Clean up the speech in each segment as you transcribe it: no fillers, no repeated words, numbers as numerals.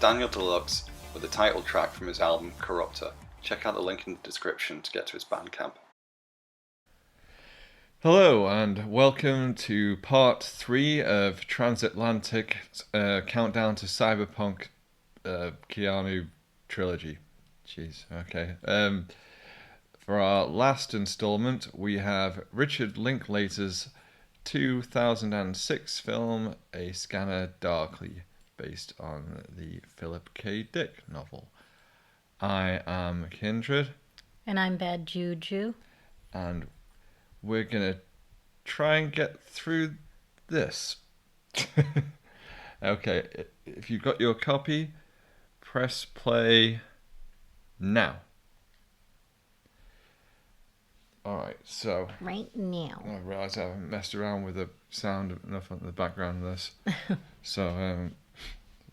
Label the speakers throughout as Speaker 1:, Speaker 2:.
Speaker 1: Daniel Deluxe with the title track from his album Corruptor. Check out the link in the description to get to his Bandcamp. Hello and welcome to part 3 of Transatlantic's countdown to Cyberpunk Keanu Trilogy. Jeez, okay. For our last installment, we have Richard Linklater's 2006 film A Scanner Darkly, based on the Philip K. Dick novel. I am Kindred.
Speaker 2: And I'm Bad Juju.
Speaker 1: And we're going to try and get through this. Okay, if you've got your copy, press play now. Alright, so...
Speaker 2: Right now.
Speaker 1: I realise I haven't messed around with the sound enough on the background of this. So,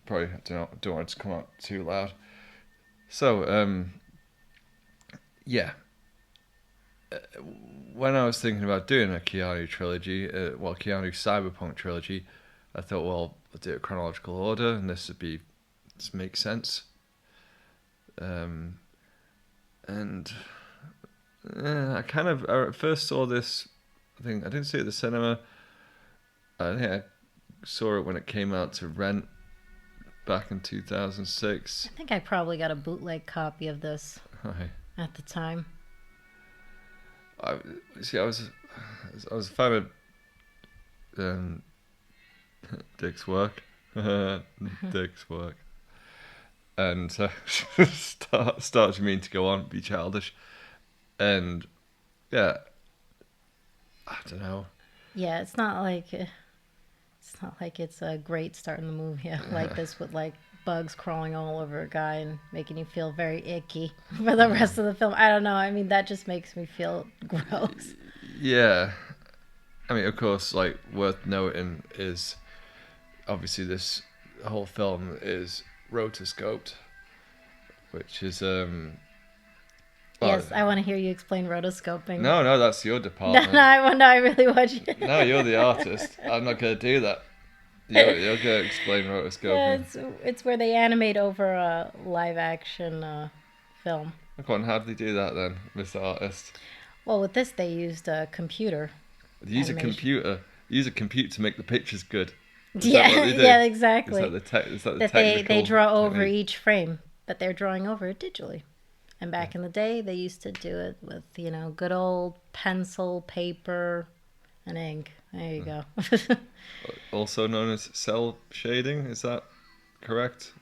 Speaker 1: probably don't want it to come out too loud. So, yeah. When I was thinking about doing a Keanu trilogy, Keanu Cyberpunk trilogy, I thought, well, I'll do it in chronological order, and this makes sense. I first saw this, I didn't see it at the cinema. I think I saw it when it came out to rent back in 2006.
Speaker 2: I think I probably got a bootleg copy of this at the time.
Speaker 1: I was a fan of Dick's work. Dick's work. And starts mean to go on, be childish. And yeah, I don't know.
Speaker 2: Yeah, it's not like it's a great starting the movie like this with like bugs crawling all over a guy and making you feel very icky for the rest of the film. I don't know. I mean, that just makes me feel gross.
Speaker 1: Yeah. I mean, of course, like, worth noting is obviously this whole film is rotoscoped, which is
Speaker 2: yes, I want to hear you explain rotoscoping.
Speaker 1: No, that's your department.
Speaker 2: No, I really want you.
Speaker 1: No, you're the artist. I'm not going to do that. You're going to explain rotoscoping.
Speaker 2: Yeah, it's where they animate over a live action film.
Speaker 1: Come on, how did they do that then, Mr. Artist?
Speaker 2: Well, with this they used a computer.
Speaker 1: They use animation. A computer. They use a computer to make the pictures good.
Speaker 2: Yeah, exactly.
Speaker 1: Is that the technical
Speaker 2: they draw over each frame, but they're drawing over it digitally. And back in the day, they used to do it with, good old pencil, paper, and ink. There you go.
Speaker 1: Also known as cell shading, is that correct?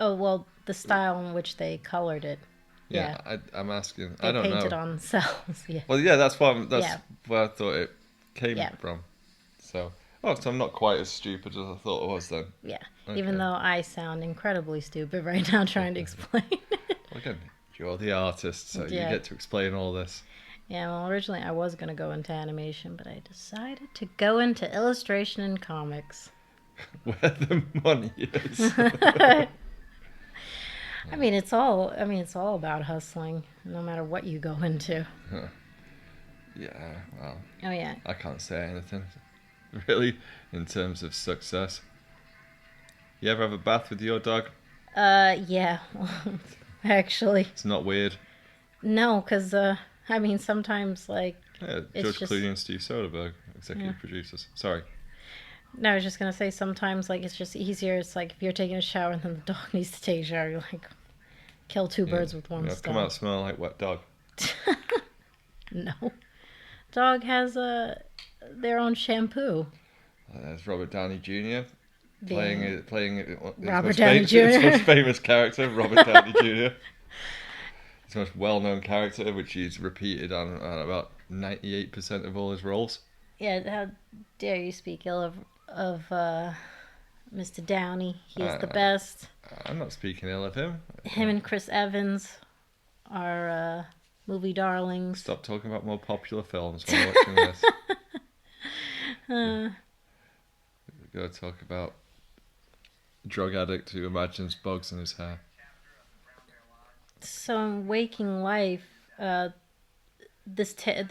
Speaker 2: Oh, well, the style in which they colored it.
Speaker 1: Yeah. I'm asking.
Speaker 2: They
Speaker 1: I don't know. They
Speaker 2: painted on cells, yeah.
Speaker 1: Well, yeah, that's where I thought it came from. So I'm not quite as stupid as I thought it was then.
Speaker 2: Yeah, okay. Even though I sound incredibly stupid right now trying to explain it.
Speaker 1: Well, again, you're the artist, so you get to explain all this.
Speaker 2: Yeah, well, originally I was going to go into animation, but I decided to go into illustration and comics.
Speaker 1: Where the money is.
Speaker 2: I mean, it's all about hustling, no matter what you go into.
Speaker 1: Yeah, well.
Speaker 2: Oh, yeah.
Speaker 1: I can't say anything, really, in terms of success. You ever have a bath with your dog?
Speaker 2: Yeah, actually.
Speaker 1: It's not weird?
Speaker 2: No, because, sometimes, like...
Speaker 1: Yeah, George Clooney and Steve Soderbergh, executive producers. Sorry.
Speaker 2: No, I was just going to say sometimes, like, it's just easier. It's like if you're taking a shower and then the dog needs to take a shower, you're like, kill two birds with one stone.
Speaker 1: Come out smelling like wet dog.
Speaker 2: No. Dog has their own shampoo.
Speaker 1: There's Robert Downey Jr. playing
Speaker 2: Robert Downey Jr.
Speaker 1: His most famous character, Robert Downey Jr. His most well-known character, which he's repeated on about 98% of all his roles.
Speaker 2: Yeah, how dare you speak ill of Mr. Downey? He's the best.
Speaker 1: I'm not speaking ill of him.
Speaker 2: Him and Chris Evans are movie darlings.
Speaker 1: Stop talking about more popular films while watching this. We've got to talk about a drug addict who imagines bugs in his hair.
Speaker 2: So in Waking Life, there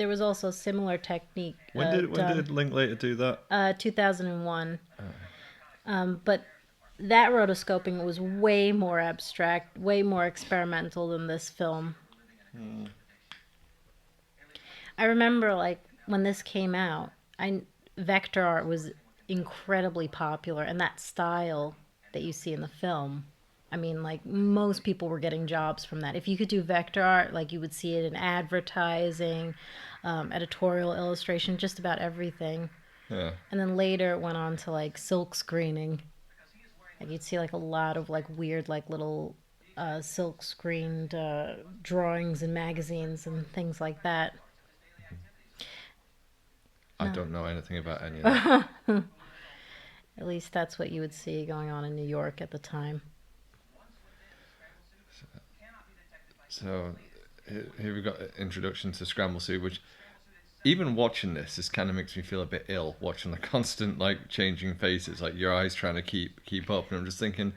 Speaker 2: was also a similar technique.
Speaker 1: When did Linklater do that?
Speaker 2: 2001. But that rotoscoping was way more abstract, way more experimental than this film.
Speaker 1: Hmm.
Speaker 2: I remember like when this came out, I vector art was incredibly popular, and that style that you see in the film. I mean, like most people were getting jobs from that. If you could do vector art, like you would see it in advertising, editorial illustration, just about everything.
Speaker 1: Yeah.
Speaker 2: And then later it went on to like silk screening. Like you'd see like a lot of like weird like little silk screened drawings in magazines and things like that.
Speaker 1: I
Speaker 2: No.
Speaker 1: don't know anything about any of that.
Speaker 2: At least that's what you would see going on in New York at the time.
Speaker 1: So here we got introduction to Scramble Soup, which even watching this kind of makes me feel a bit ill. Watching the constant like changing faces, like your eyes trying to keep up, and I'm just thinking,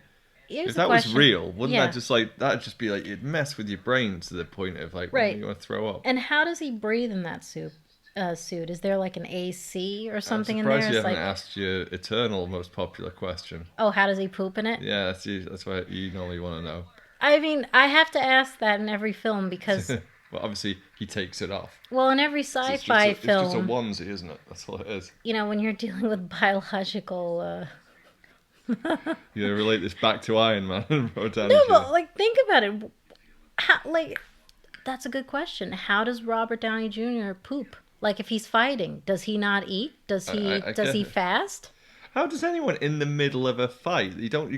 Speaker 2: Here's
Speaker 1: if
Speaker 2: the
Speaker 1: that was
Speaker 2: question.
Speaker 1: real, wouldn't
Speaker 2: Yeah,
Speaker 1: that just like that'd just be like it'd mess with your brain to the point of like
Speaker 2: right.
Speaker 1: you want to throw up.
Speaker 2: And how does he breathe in that suit? Is there like an AC or
Speaker 1: I'm
Speaker 2: something in there?
Speaker 1: surprised you
Speaker 2: It's
Speaker 1: haven't
Speaker 2: like,
Speaker 1: asked your eternal most popular question.
Speaker 2: oh, how does he poop in it?
Speaker 1: Yeah, that's what you normally want to know.
Speaker 2: I mean, I have to ask that in every film because,
Speaker 1: Well, obviously he takes it off.
Speaker 2: well, in every
Speaker 1: 'Cause
Speaker 2: sci-fi
Speaker 1: it's just a
Speaker 2: film,
Speaker 1: onesie, isn't it? That's all it is.
Speaker 2: when you're dealing with biological,
Speaker 1: You know, relate this back to Iron Man and Robert Downey
Speaker 2: no,
Speaker 1: Jr.
Speaker 2: but like think about it. How, like that's a good question. How does Robert Downey Jr. poop? Like if he's fighting, does he not eat? Does he
Speaker 1: I
Speaker 2: does
Speaker 1: get
Speaker 2: he
Speaker 1: it.
Speaker 2: fast?
Speaker 1: How does anyone in the middle of a fight? You can't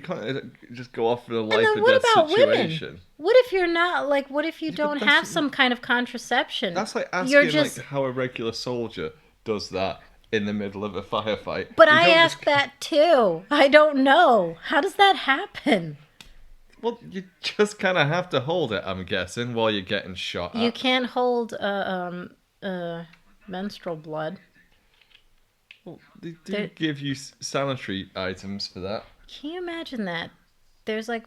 Speaker 1: just go off in a
Speaker 2: And
Speaker 1: life
Speaker 2: then
Speaker 1: or
Speaker 2: what
Speaker 1: death
Speaker 2: about women?
Speaker 1: situation.
Speaker 2: What if you're not like what if you
Speaker 1: Yeah, but
Speaker 2: don't have some kind of contraception?
Speaker 1: that's like
Speaker 2: You're
Speaker 1: asking
Speaker 2: just
Speaker 1: like how a regular soldier does that in the middle of a firefight.
Speaker 2: But
Speaker 1: You
Speaker 2: I
Speaker 1: don't
Speaker 2: asked that too. I don't know. How does that happen?
Speaker 1: well, you just kind of have to hold it. I'm guessing while you're getting shot
Speaker 2: You
Speaker 1: at.
Speaker 2: can't hold menstrual blood.
Speaker 1: They do
Speaker 2: There,
Speaker 1: give you sanitary items for that.
Speaker 2: can you imagine that? There's like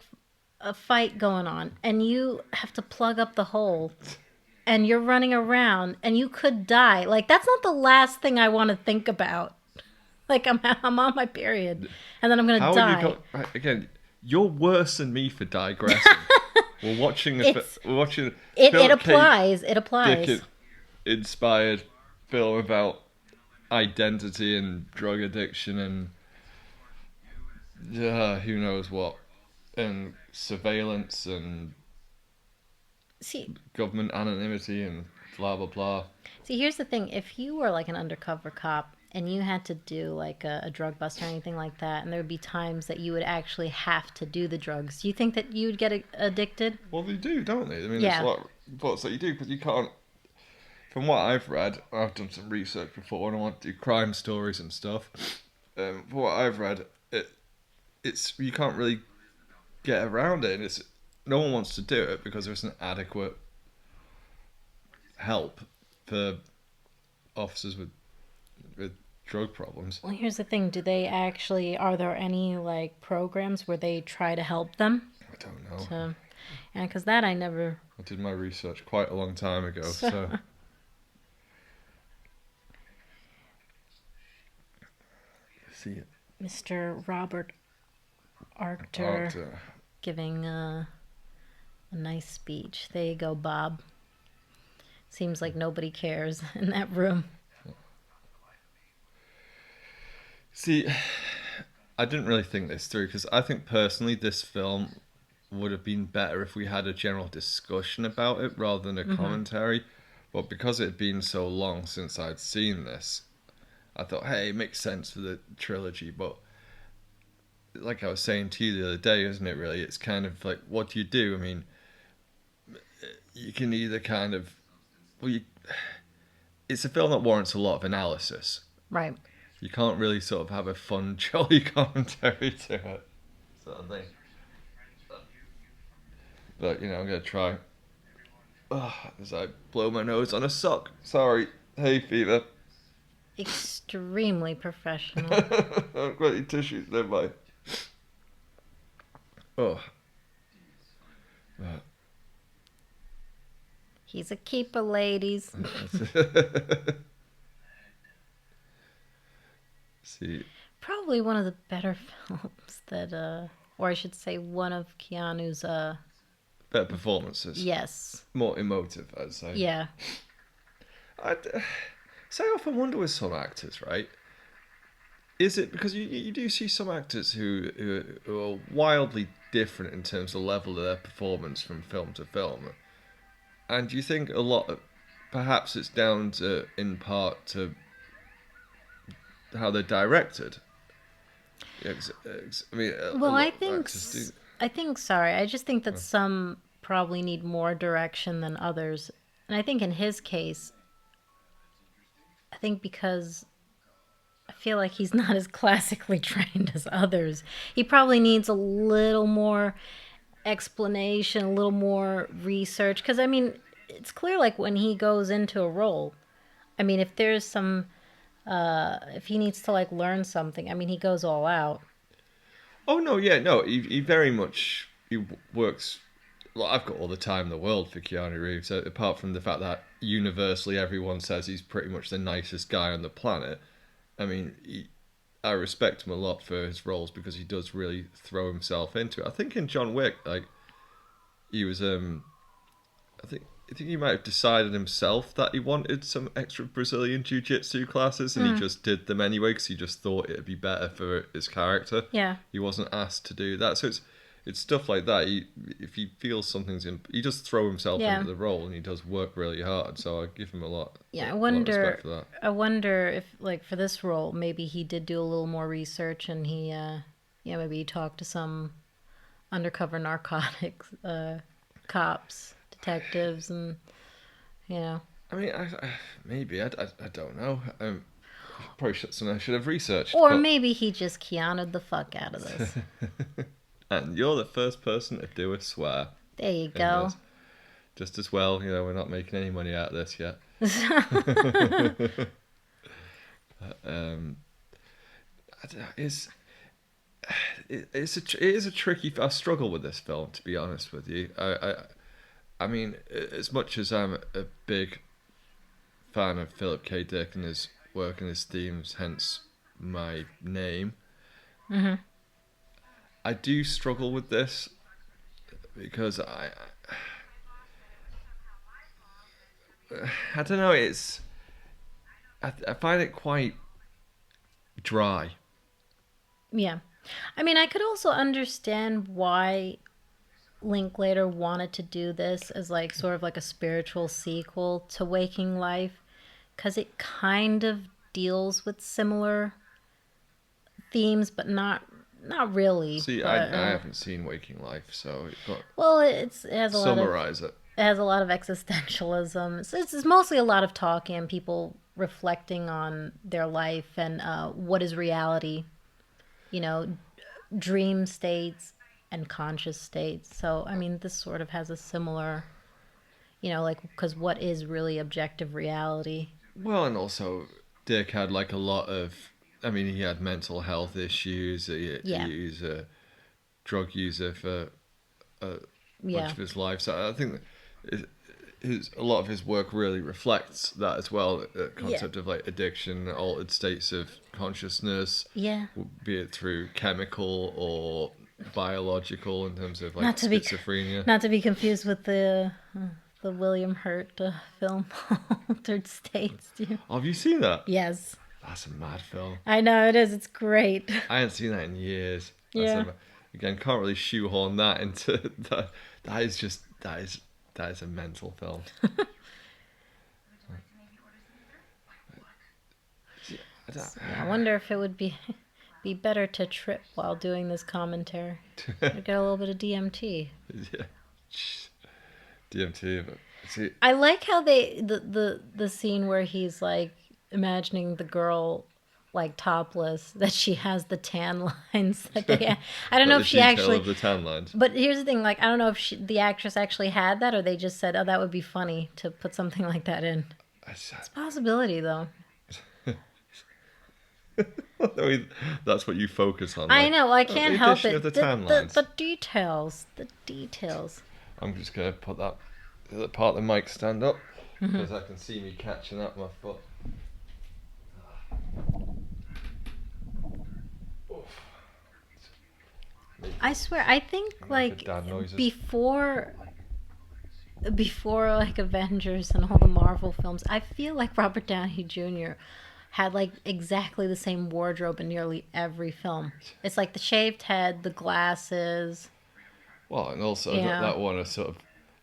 Speaker 2: a fight going on and you have to plug up the hole and you're running around and you could die. Like that's not the last thing I want to think about. Like I'm on my period and then I'm going to
Speaker 1: How are you
Speaker 2: die.
Speaker 1: right, again? You're worse than me for digressing.
Speaker 2: It's
Speaker 1: We're watching
Speaker 2: it
Speaker 1: Philip
Speaker 2: applies. It
Speaker 1: K.
Speaker 2: applies.
Speaker 1: Dick inspired film about identity and drug addiction and who knows what and surveillance and
Speaker 2: See,
Speaker 1: government anonymity and blah blah blah.
Speaker 2: See, here's the thing. If you were like an undercover cop and you had to do like a drug bust or anything like that, and there would be times that you would actually have to do the drugs, do you think that you'd get addicted?
Speaker 1: Well, they do, don't they? I mean, there's
Speaker 2: Yeah.
Speaker 1: a lot of reports that you do because you can't. From what I've read, I've done some research before, and I want to do crime stories and stuff. From what I've read, it's you can't really get around it, and it's no one wants to do it because there isn't adequate help for officers with drug problems.
Speaker 2: Well, here's the thing. Are there any like programs where they try to help them?
Speaker 1: I don't know.
Speaker 2: Yeah, because that I never.
Speaker 1: I did my research quite a long time ago, so. See it.
Speaker 2: Mr. Robert Arctor giving a nice speech. There you go, Bob. Seems like nobody cares in that room.
Speaker 1: See, I didn't really think this through because I think personally this film would have been better if we had a general discussion about it rather than a commentary. But because it had been so long since I'd seen this, I thought, hey, it makes sense for the trilogy. But like I was saying to you the other day, isn't it really? It's kind of like, what do you do? I mean, you can either kind of... it's a film that warrants a lot of analysis.
Speaker 2: Right.
Speaker 1: You can't really sort of have a fun, jolly commentary to it, sort of thing. But, I'm going to try. As I blow my nose on a sock. Sorry. Hay fever.
Speaker 2: Extremely professional.
Speaker 1: I've got any tissues, never mind. Oh.
Speaker 2: He's a keeper, ladies.
Speaker 1: See.
Speaker 2: Probably probably one of the better films that, or I should say, one of Keanu's,
Speaker 1: Better performances.
Speaker 2: yes.
Speaker 1: More emotive, I'd say.
Speaker 2: Yeah.
Speaker 1: So I often wonder with some actors, right? Is it because you do see some actors who are wildly different in terms of the level of their performance from film to film, and you think a lot of, perhaps it's down to, in part, to how they're directed. I mean, a
Speaker 2: Well,
Speaker 1: lot of actors do.
Speaker 2: sorry, I just think that some probably need more direction than others. And I think in his case, I think because I feel like he's not as classically trained as others, he probably needs a little more explanation, a little more research. Because, I mean, it's clear, like, when he goes into a role, I mean, if there's some, if he needs to, like, learn something, I mean, he goes all out.
Speaker 1: Oh no, yeah, no, he very much works. Well, I've got all the time in the world for Keanu Reeves. Apart from the fact that universally everyone says he's pretty much the nicest guy on the planet. I mean, I respect him a lot for his roles because he does really throw himself into it. I think in John Wick, like he was, I think he might have decided himself that he wanted some extra Brazilian jiu-jitsu classes, and he just did them anyway because he just thought it'd be better for his character.
Speaker 2: Yeah.
Speaker 1: He wasn't asked to do that, so it's stuff like that. If he feels he just throw himself into the role, and he does work really hard. So I give him a lot.
Speaker 2: Yeah,
Speaker 1: a lot of respect for that.
Speaker 2: I wonder if, like, for this role, maybe he did do a little more research, and he, maybe he talked to some undercover narcotics cops, detectives, and
Speaker 1: I mean, maybe I don't know. Probably I should have researched.
Speaker 2: Or maybe he just Keanu'd the fuck out of this.
Speaker 1: And you're the first person to do a swear.
Speaker 2: There you go.
Speaker 1: Just as well, we're not making any money out of this yet. It is a tricky. I struggle with this film, to be honest with you. I mean, as much as I'm a big fan of Philip K. Dick and his work and his themes, hence my name.
Speaker 2: Mm-hmm.
Speaker 1: I do struggle with this because I don't know. I find it quite dry.
Speaker 2: Yeah. I mean, I could also understand why Linklater wanted to do this as, like, sort of like a spiritual sequel to Waking Life, because it kind of deals with similar themes, but not really.
Speaker 1: See,
Speaker 2: but,
Speaker 1: I haven't seen Waking Life, so
Speaker 2: well, it has a
Speaker 1: summarize
Speaker 2: lot of,
Speaker 1: it.
Speaker 2: It has a lot of existentialism. It's mostly a lot of talking and people reflecting on their life and what is reality, dream states and conscious states. So, I mean, this sort of has a similar, like, because what is really objective reality?
Speaker 1: Well, and also Dick had like a lot of. I mean, he had mental health issues. He was a drug user for much of his life. So I think that a lot of his work really reflects that as well. The concept of like addiction, altered states of consciousness.
Speaker 2: Yeah.
Speaker 1: Be it through chemical or biological in terms of like schizophrenia.
Speaker 2: Not to be confused with the William Hurt film, Altered States.
Speaker 1: Have you seen that?
Speaker 2: Yes.
Speaker 1: That's a mad film.
Speaker 2: I know, it is. It's great.
Speaker 1: I haven't seen that in years.
Speaker 2: Yeah.
Speaker 1: Again, can't really shoehorn that into that. That is a mental film.
Speaker 2: I wonder if it would be better to trip while doing this commentary. I'd get a little bit of DMT.
Speaker 1: Yeah. DMT. But see,
Speaker 2: I like how the scene where he's like imagining the girl like topless, that she has the tan lines that they I don't know if she actually
Speaker 1: of the tan lines.
Speaker 2: But here's the thing, like, I don't know if the actress actually had that, or they just said, oh, that would be funny to put something like that in. It's a possibility, though.
Speaker 1: That's what you focus on.
Speaker 2: I know, I can't help it.
Speaker 1: Of the tan lines.
Speaker 2: The details.
Speaker 1: I'm just going to put that part of the mic stand up, because I can see me catching up my foot.
Speaker 2: I swear, I think
Speaker 1: Like the
Speaker 2: like
Speaker 1: dad noises.
Speaker 2: before like Avengers and all the Marvel films, I feel like Robert Downey Jr. had like exactly the same wardrobe in nearly every film. It's like the shaved head, the glasses.
Speaker 1: Well, and also
Speaker 2: Yeah,
Speaker 1: that one is sort of,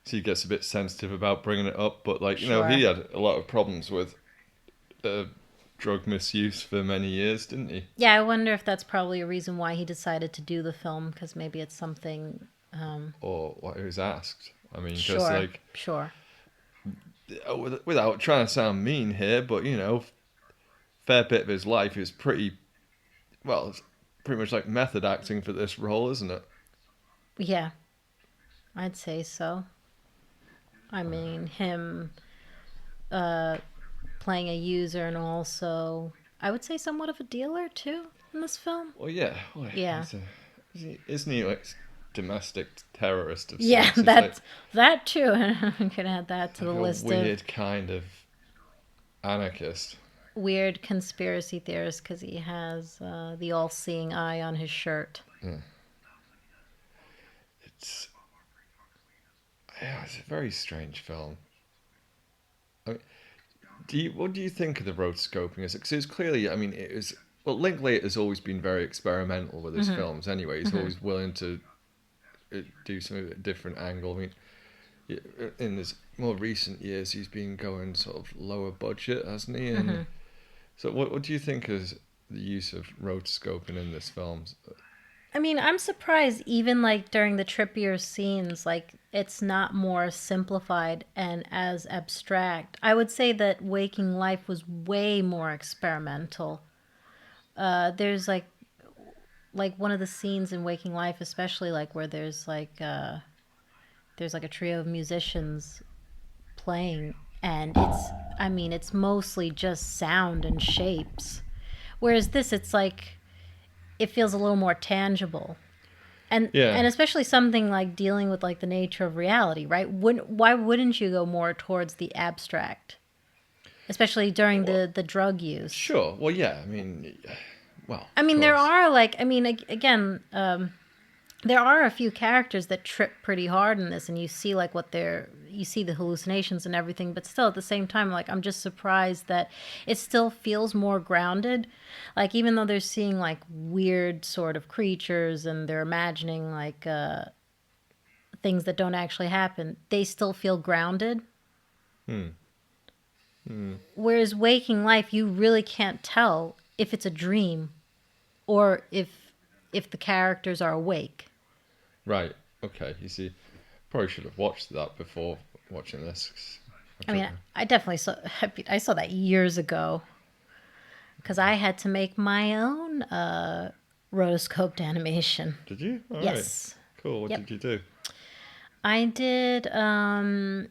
Speaker 1: so he gets a bit sensitive about bringing it up, but like he
Speaker 2: sure.
Speaker 1: had a lot of problems with uh, drug misuse for many years, didn't he?
Speaker 2: Yeah, I wonder if that's probably a reason why he decided to do the film because maybe it's something.
Speaker 1: Or what he was asked. I mean, because
Speaker 2: Sure,
Speaker 1: like
Speaker 2: sure.
Speaker 1: without trying to sound mean here, but fair bit of his life is pretty well, it's pretty much like method acting for this role, isn't it?
Speaker 2: Yeah, I'd say so. I mean, him uh, playing a user and also, I would say, somewhat of a dealer too in this film.
Speaker 1: Well, yeah,
Speaker 2: Yeah.
Speaker 1: isn't he like domestic terrorist of
Speaker 2: Yeah,
Speaker 1: sorts? He's
Speaker 2: that too. I'm gonna add that to the
Speaker 1: like a
Speaker 2: list of
Speaker 1: weird kind of anarchist.
Speaker 2: weird conspiracy theorists because he has the all-seeing eye on his shirt.
Speaker 1: Yeah. It's it's a very strange film. I mean, what do you think of the rotoscoping? Because it's clearly, I mean, it was well, Linklater has always been very experimental with his
Speaker 2: Hmm.
Speaker 1: films. Anyway, he's
Speaker 2: Hmm.
Speaker 1: always willing to do something at a different angle. I mean, in his more recent years, he's been going sort of lower budget, hasn't he? And
Speaker 2: Hmm.
Speaker 1: so, what do you think is the use of rotoscoping in this film?
Speaker 2: I mean, I'm surprised even like during the trippier scenes, like it's not more simplified and as abstract. I would say that Waking Life was way more experimental. There's like one of the scenes in Waking Life, especially like where there's like a trio of musicians playing, and I mean it's mostly just sound and shapes. Whereas this, it's like it feels a little more tangible. And
Speaker 1: Yeah.
Speaker 2: especially something like dealing with like the nature of reality, right? Why wouldn't you go more towards the abstract, especially during
Speaker 1: Well,
Speaker 2: the drug use?
Speaker 1: sure. Well, yeah. I mean, well,
Speaker 2: I
Speaker 1: of
Speaker 2: mean, there
Speaker 1: course.
Speaker 2: are like, I mean, again, there are a few characters that trip pretty hard in this, and you see like you see the hallucinations and everything, but still at the same time, like I'm just surprised that it still feels more grounded. Like even though they're seeing like weird sort of creatures and they're imagining like things that don't actually happen, they still feel grounded.
Speaker 1: Hmm. Hmm.
Speaker 2: Whereas Waking Life, you really can't tell if it's a dream or if the characters are awake.
Speaker 1: Right. Okay. You see, probably should have watched that before watching this. 'Cause I
Speaker 2: I
Speaker 1: don't
Speaker 2: mean,
Speaker 1: know.
Speaker 2: I definitely saw. I saw that years ago because I had to make my own rotoscoped animation.
Speaker 1: Did you? All right.
Speaker 2: Yes.
Speaker 1: Cool. What
Speaker 2: Yep.
Speaker 1: did you do?
Speaker 2: I did a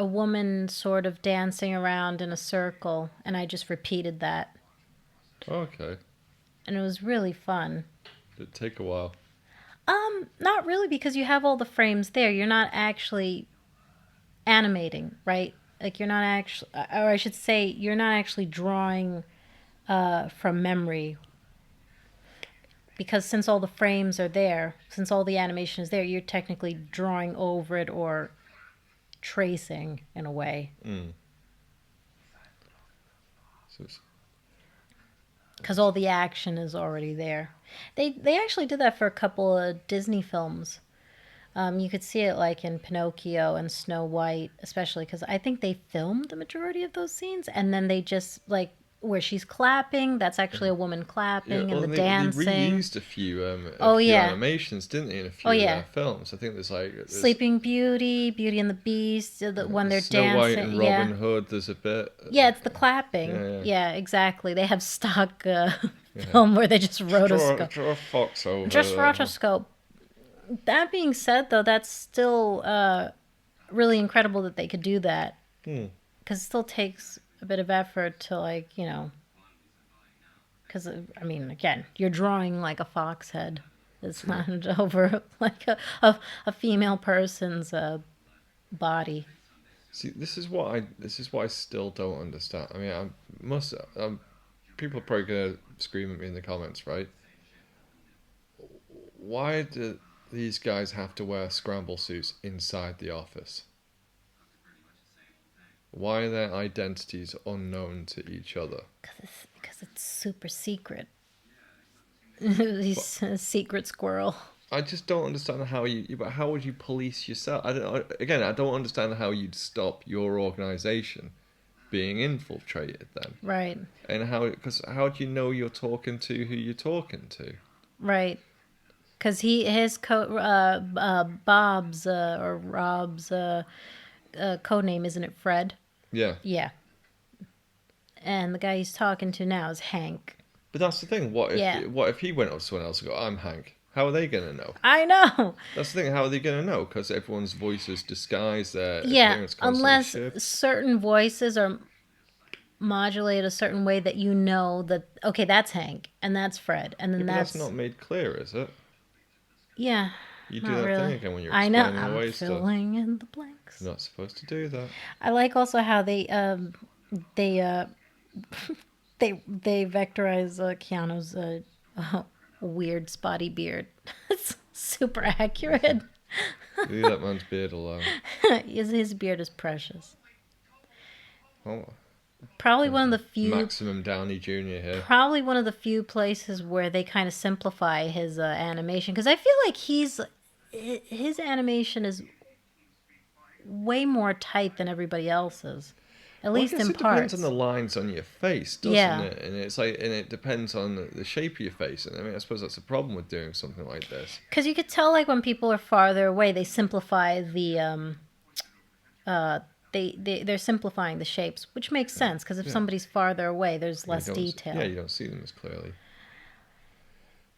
Speaker 2: woman sort of dancing around in a circle, and I just repeated that,
Speaker 1: Okay.
Speaker 2: and it was really fun.
Speaker 1: Did it take a while?
Speaker 2: Not really because you have all the frames there. You're not actually animating, right? Like you're not actually, or I should say, you're not actually drawing from memory because since all the frames are there, since all the animation is there, you're technically drawing over it or tracing in a way
Speaker 1: Mm. So it's,
Speaker 2: because all the action is already there. They actually did that for a couple of Disney films. You could see it like in Pinocchio and Snow White, especially because I think they filmed the majority of those scenes, and then they just like where she's clapping. That's actually a woman
Speaker 1: yeah.
Speaker 2: clapping, and
Speaker 1: Well,
Speaker 2: the
Speaker 1: they
Speaker 2: dancing.
Speaker 1: reused a
Speaker 2: Oh
Speaker 1: few
Speaker 2: yeah,
Speaker 1: animations, didn't they, in a
Speaker 2: oh
Speaker 1: few of
Speaker 2: yeah.
Speaker 1: their films? I think there's
Speaker 2: Sleeping Beauty, Beauty and the Beast, when they're
Speaker 1: Snow White
Speaker 2: dancing.
Speaker 1: and
Speaker 2: Yeah,
Speaker 1: Robin Hood. There's a bit.
Speaker 2: yeah, it's the clapping.
Speaker 1: Yeah. Yeah.
Speaker 2: Yeah, exactly. They have stock
Speaker 1: Yeah.
Speaker 2: film where they just rotoscope.
Speaker 1: Draw a fox
Speaker 2: Just
Speaker 1: over.
Speaker 2: rotoscope. That being said, though, that's still really incredible that they could do that
Speaker 1: Hmm.
Speaker 2: because it still takes a bit of effort to because I mean again you're drawing like a fox head. It's
Speaker 1: Yeah.
Speaker 2: not over like a female person's body.
Speaker 1: See, this is what I still don't understand. I mean, I must. People are probably gonna scream at me in the comments, right? why do these guys have to wear scramble suits inside the office? Why are their identities unknown to each other?
Speaker 2: Because it's super secret. He's a secret squirrel.
Speaker 1: I just don't understand but how would you police yourself? I don't understand how you'd stop your organization being infiltrated then.
Speaker 2: Right.
Speaker 1: And because how do you know you're talking to who you're talking to?
Speaker 2: Right. Because Bob's or Rob's code name, isn't it Fred?
Speaker 1: Yeah.
Speaker 2: Yeah. And the guy he's talking to now is Hank.
Speaker 1: But that's the thing. What if he went up to someone else and go, "I'm Hank"? How are they gonna know?
Speaker 2: I know.
Speaker 1: That's the thing. How are they gonna know? Because everyone's voices disguise their
Speaker 2: Yeah,
Speaker 1: appearance constantly
Speaker 2: unless
Speaker 1: shift.
Speaker 2: certain voices are modulated a certain way that you know that, okay, that's Hank and that's Fred, and then
Speaker 1: Yeah, but
Speaker 2: that's
Speaker 1: that's not made clear, is it?
Speaker 2: Yeah.
Speaker 1: You do
Speaker 2: Not
Speaker 1: that
Speaker 2: really.
Speaker 1: thing again when you're
Speaker 2: I know.
Speaker 1: explaining away
Speaker 2: I'm
Speaker 1: stuff.
Speaker 2: filling in the blanks.
Speaker 1: You're not supposed to do that.
Speaker 2: I like also how they they they vectorize Keanu's weird spotty beard. It's super accurate.
Speaker 1: Leave that man's beard alone.
Speaker 2: His beard is precious.
Speaker 1: Oh,
Speaker 2: Probably one of the few.
Speaker 1: Maximum Downey Jr. here.
Speaker 2: Probably one of the few places where they kind of simplify his animation, because I feel like his animation is way more tight than everybody else's, at least in
Speaker 1: it
Speaker 2: parts.
Speaker 1: depends on the lines on your face, doesn't it? And it depends on the shape of your face. And I mean, I suppose that's the problem with doing something like this.
Speaker 2: Because you could tell, like, when people are farther away, they simplify the they're simplifying the shapes, which makes sense, because if somebody's farther away, there's less detail.
Speaker 1: Yeah, you don't see them as clearly.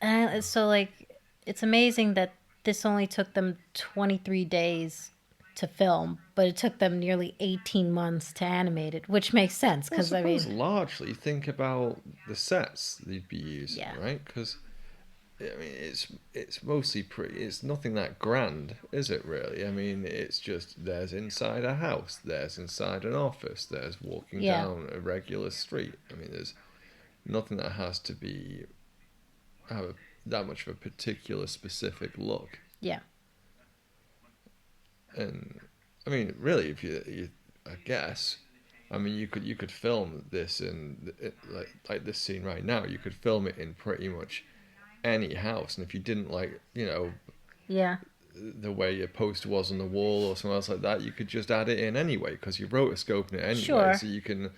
Speaker 2: And so, like, it's amazing that this only took them 23 days to film, but it took them nearly 18 months to animate it, which makes sense, because
Speaker 1: I suppose largely think about the sets they'd be using, right? Because I mean, it's mostly pretty. It's nothing that grand, is it? Really? I mean, it's just there's inside a house, there's inside an office, there's walking down a regular street. I mean, there's nothing that has to have that much of a particular specific look.
Speaker 2: Yeah.
Speaker 1: And I mean, really, if you I guess, I mean, you could film this in like this scene right now. You could film it in pretty much any house, and if you didn't like, the way your poster was on the wall or something else like that, you could just add it in anyway, because you rotoscoping it anyway, so you can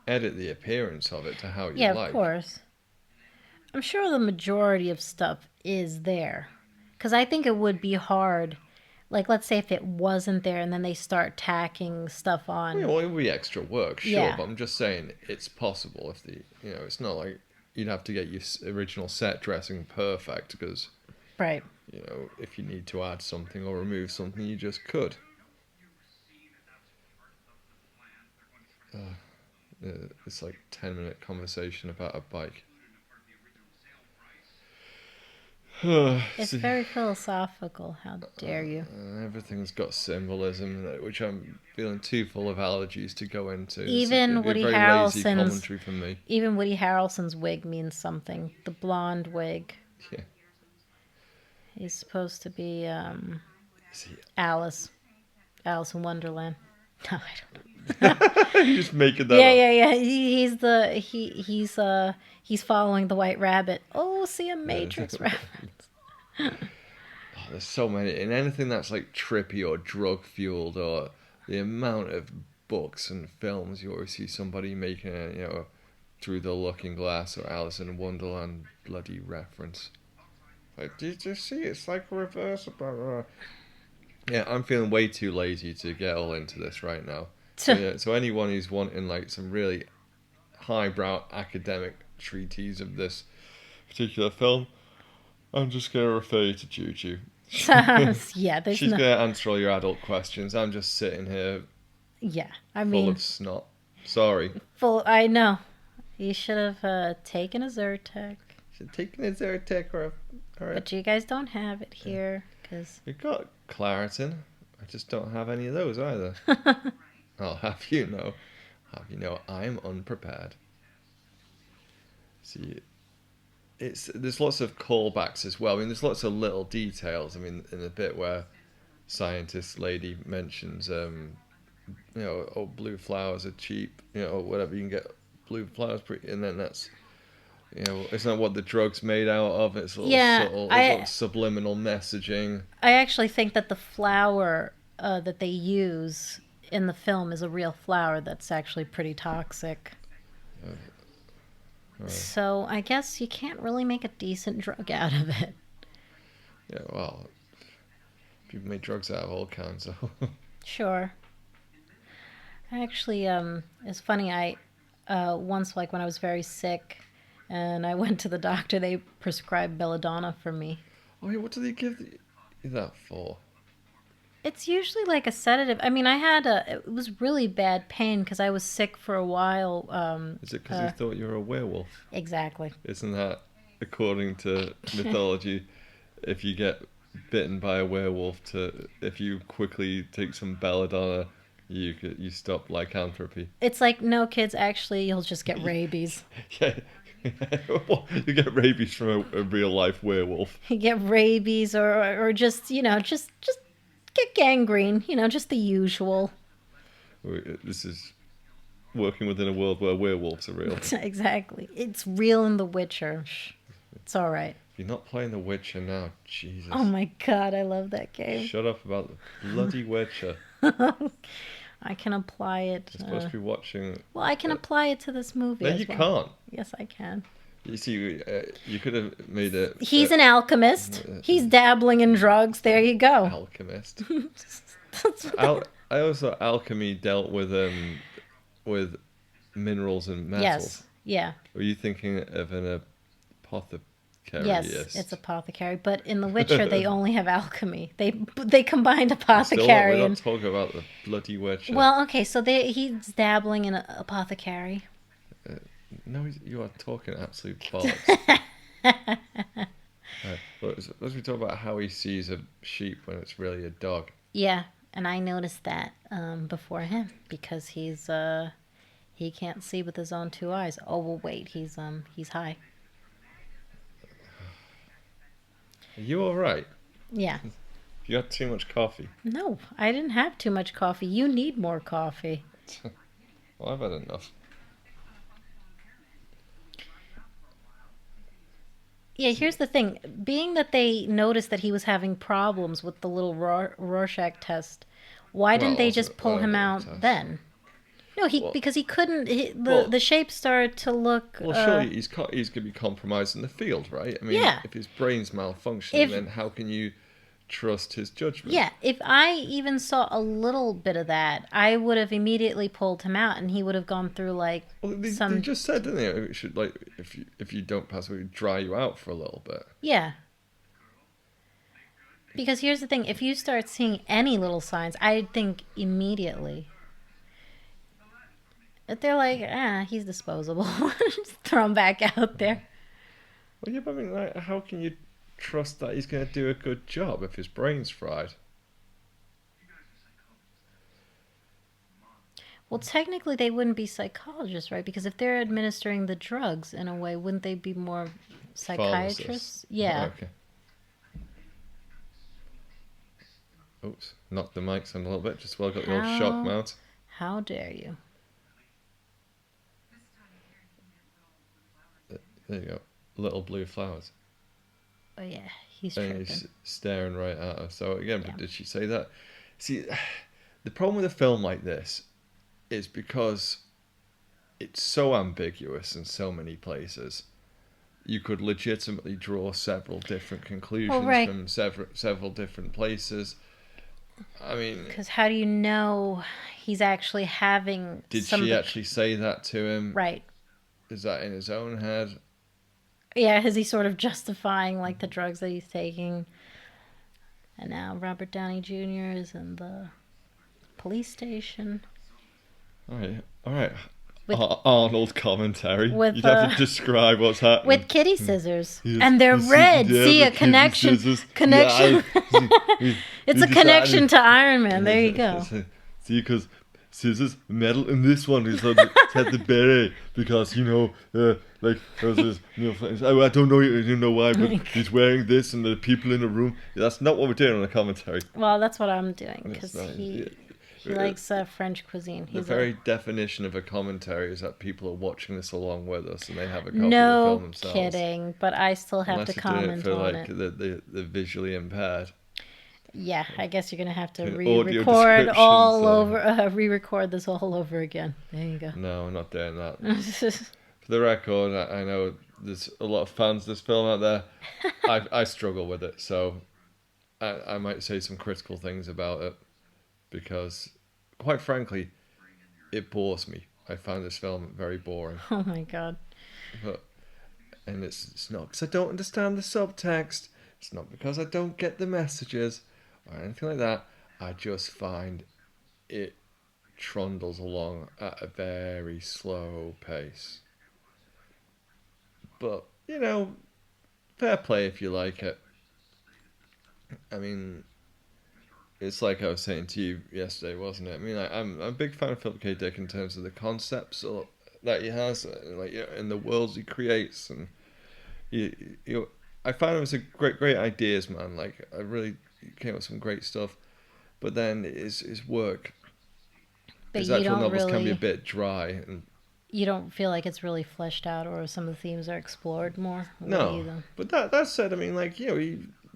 Speaker 1: edit the appearance of it to how you like.
Speaker 2: Yeah, of course. I'm sure the majority of stuff is there, because I think it would be hard. Like, let's say if it wasn't there and then they start tacking stuff on.
Speaker 1: Well, it would be extra work, sure, but I'm just saying it's possible if it's not like you'd have to get your original set dressing perfect, because,
Speaker 2: right.
Speaker 1: If you need to add something or remove something, you just could. It's like 10-minute conversation about a bike.
Speaker 2: It's very philosophical. How dare you?
Speaker 1: Everything's got symbolism, which I'm feeling too full of allergies to go into.
Speaker 2: Even Woody
Speaker 1: Harrelson's commentary from me.
Speaker 2: Even Woody Harrelson's wig means something. The blonde wig.
Speaker 1: Yeah.
Speaker 2: He's supposed to be Alice in Wonderland. No, I don't know.
Speaker 1: You're just making that up.
Speaker 2: Yeah. He's following the White Rabbit. Oh, see a Matrix reference.
Speaker 1: There's so many, and anything that's like trippy or drug fueled, or the amount of books and films you always see somebody making a Through the Looking Glass or Alice in Wonderland bloody reference. Like, did you see? It's like a reverse. Yeah, I'm feeling way too lazy to get all into this right now. So anyone who's wanting like some really highbrow academic treatise of this particular film, I'm just going to refer you to Juju.
Speaker 2: Yeah,
Speaker 1: she's going to answer all your adult questions. I'm just sitting here.
Speaker 2: Yeah,
Speaker 1: full of snot. Sorry.
Speaker 2: I know. You should have taken a Zyrtec.
Speaker 1: Should have taken a Zyrtec or
Speaker 2: But you guys don't have it here, because
Speaker 1: we've got Claritin. I just don't have any of those either. I'll have you know. I'm unprepared. See, there's lots of callbacks as well. I mean, there's lots of little details. I mean, in the bit where scientist lady mentions, oh, blue flowers are cheap, or whatever, you can get blue flowers, and then that's, it's not what the drug's made out of. It's a little subtle, it's little subliminal messaging.
Speaker 2: I actually think that the flower that they use in the film is a real flower that's actually pretty toxic. So I guess you can't really make a decent drug out of it.
Speaker 1: Yeah, well, people make drugs out of all kinds. So.
Speaker 2: Sure. Actually, it's funny. I once, like when I was very sick, and I went to the doctor, they prescribed belladonna for me.
Speaker 1: Oh yeah, what do they give you that for?
Speaker 2: It's usually like a sedative. I mean, it was really bad pain because I was sick for a while.
Speaker 1: Is it because you thought you were a werewolf?
Speaker 2: Exactly.
Speaker 1: Isn't that, according to mythology, if you get bitten by a werewolf, if you quickly take some belladonna, you stop lycanthropy?
Speaker 2: It's like, no, kids, actually, you'll just get rabies.
Speaker 1: Yeah. Well, you get rabies from a real life werewolf.
Speaker 2: You get rabies or just, just get gangrene, just the usual.
Speaker 1: This is working within a world where werewolves are real.
Speaker 2: Exactly. It's real in The Witcher. It's all right.
Speaker 1: If you're not playing The Witcher now, Jesus.
Speaker 2: Oh my God, I love that game.
Speaker 1: Shut up about the bloody Witcher.
Speaker 2: I can apply it.
Speaker 1: You're supposed to be watching...
Speaker 2: Well, I can apply it to this movie
Speaker 1: No,
Speaker 2: as
Speaker 1: you
Speaker 2: well.
Speaker 1: can't.
Speaker 2: Yes, I can.
Speaker 1: You see, you could have made it...
Speaker 2: He's an alchemist. He's dabbling in drugs. There you go.
Speaker 1: Alchemist. I also alchemy dealt with minerals and metals.
Speaker 2: Yes. Yeah.
Speaker 1: Were you thinking of an apothecary?
Speaker 2: Yes, it's apothecary. But in The Witcher, they only have alchemy. They combined apothecary.
Speaker 1: We're not talking about the bloody Witcher.
Speaker 2: Well, okay, so he's dabbling in apothecary.
Speaker 1: No, you are talking absolute bollocks. Let's be talking about how he sees a sheep when it's really a dog.
Speaker 2: Yeah, and I noticed that before him because he can't see with his own two eyes. Oh well, wait, he's high.
Speaker 1: Are you all right?
Speaker 2: Yeah.
Speaker 1: You had too much coffee.
Speaker 2: No, I didn't have too much coffee. You need more coffee.
Speaker 1: Well, I've had enough.
Speaker 2: Yeah, here's the thing. Being that they noticed that he was having problems with the little Rorschach test, why didn't they just pull him out then? No, because he couldn't. The shape started to look.
Speaker 1: Well, surely he's going to be compromised in the field, right? I mean, if his brain's malfunctioning, then how can you trust his judgment?
Speaker 2: Yeah, if I even saw a little bit of that, I would have immediately pulled him out, and he would have gone through like
Speaker 1: they just said, didn't they? It should if you don't pass away, dry you out for a little bit.
Speaker 2: Yeah. Because here's the thing: if you start seeing any little signs, I'd think immediately. If they're like, he's disposable, just throw him back out there.
Speaker 1: Well, yeah, but I mean, how can you trust that he's going to do a good job if his brain's fried?
Speaker 2: Well, technically, they wouldn't be psychologists, right? Because if they're administering the drugs in a way, wouldn't they be more psychiatrists?
Speaker 1: Pharmacists.
Speaker 2: Yeah.
Speaker 1: Oh, okay. Oops, knocked the mics on a little bit. Just got the old shock mount.
Speaker 2: How dare you?
Speaker 1: There you go. Little blue flowers.
Speaker 2: Oh, yeah. He's tripping.
Speaker 1: He's staring right at her. So, again, but did she say that? See, the problem with a film like this is because it's so ambiguous in so many places. You could legitimately draw several different conclusions from several different places. I mean... Because
Speaker 2: how do you know he's actually having...
Speaker 1: Did she actually say that to him?
Speaker 2: Right.
Speaker 1: Is that in his own head?
Speaker 2: Yeah, is he sort of justifying like the drugs that he's taking? And now Robert Downey Jr. is in the police station.
Speaker 1: All right. Arnold commentary.
Speaker 2: You'd
Speaker 1: have to describe what's happening.
Speaker 2: With kitty scissors. And they're red. See, a connection. Connection.
Speaker 1: Yeah,
Speaker 2: it's a connection to Iron Man. There you go.
Speaker 1: See, because scissors, metal, and this one is had the beret because like there was this, I don't know, you know why, but he's wearing this, and the people in the room. That's not what we're doing on the commentary.
Speaker 2: Well, that's what I'm doing because
Speaker 1: That's not-
Speaker 2: he
Speaker 1: yeah.
Speaker 2: likes French cuisine.
Speaker 1: The
Speaker 2: He's
Speaker 1: very definition of a commentary is that people are watching this along with us and they have a copy of the
Speaker 2: no
Speaker 1: film themselves.
Speaker 2: kidding, but I still have
Speaker 1: Unless
Speaker 2: to
Speaker 1: you're doing
Speaker 2: comment
Speaker 1: it for
Speaker 2: on
Speaker 1: like
Speaker 2: it.
Speaker 1: the visually impaired.
Speaker 2: Yeah, I guess you're gonna have to
Speaker 1: An audio
Speaker 2: re-record
Speaker 1: descriptions,
Speaker 2: all over, re-record this all over again. There you go.
Speaker 1: No, I'm not doing that. For the record, I know there's a lot of fans of this film out there. I struggle with it, so I might say some critical things about it because, quite frankly, it bores me. I find this film very boring.
Speaker 2: Oh my god.
Speaker 1: And it's not because I don't understand the subtext. It's not because I don't get the messages or anything like that. I just find it trundles along at a very slow pace. But, fair play if you like it. I mean, it's like I was saying to you yesterday, wasn't it? I mean, I'm a big fan of Philip K. Dick in terms of the concepts that he has, like in the worlds he creates, and I find him as a great ideas man. Like I really came up with some great stuff, but then his work,
Speaker 2: But
Speaker 1: his
Speaker 2: you
Speaker 1: actual
Speaker 2: don't
Speaker 1: novels can be a
Speaker 2: really,
Speaker 1: bit dry and
Speaker 2: you don't feel like it's really fleshed out, or some of the themes are explored more. What do
Speaker 1: no.
Speaker 2: you think?
Speaker 1: But that said, I mean, like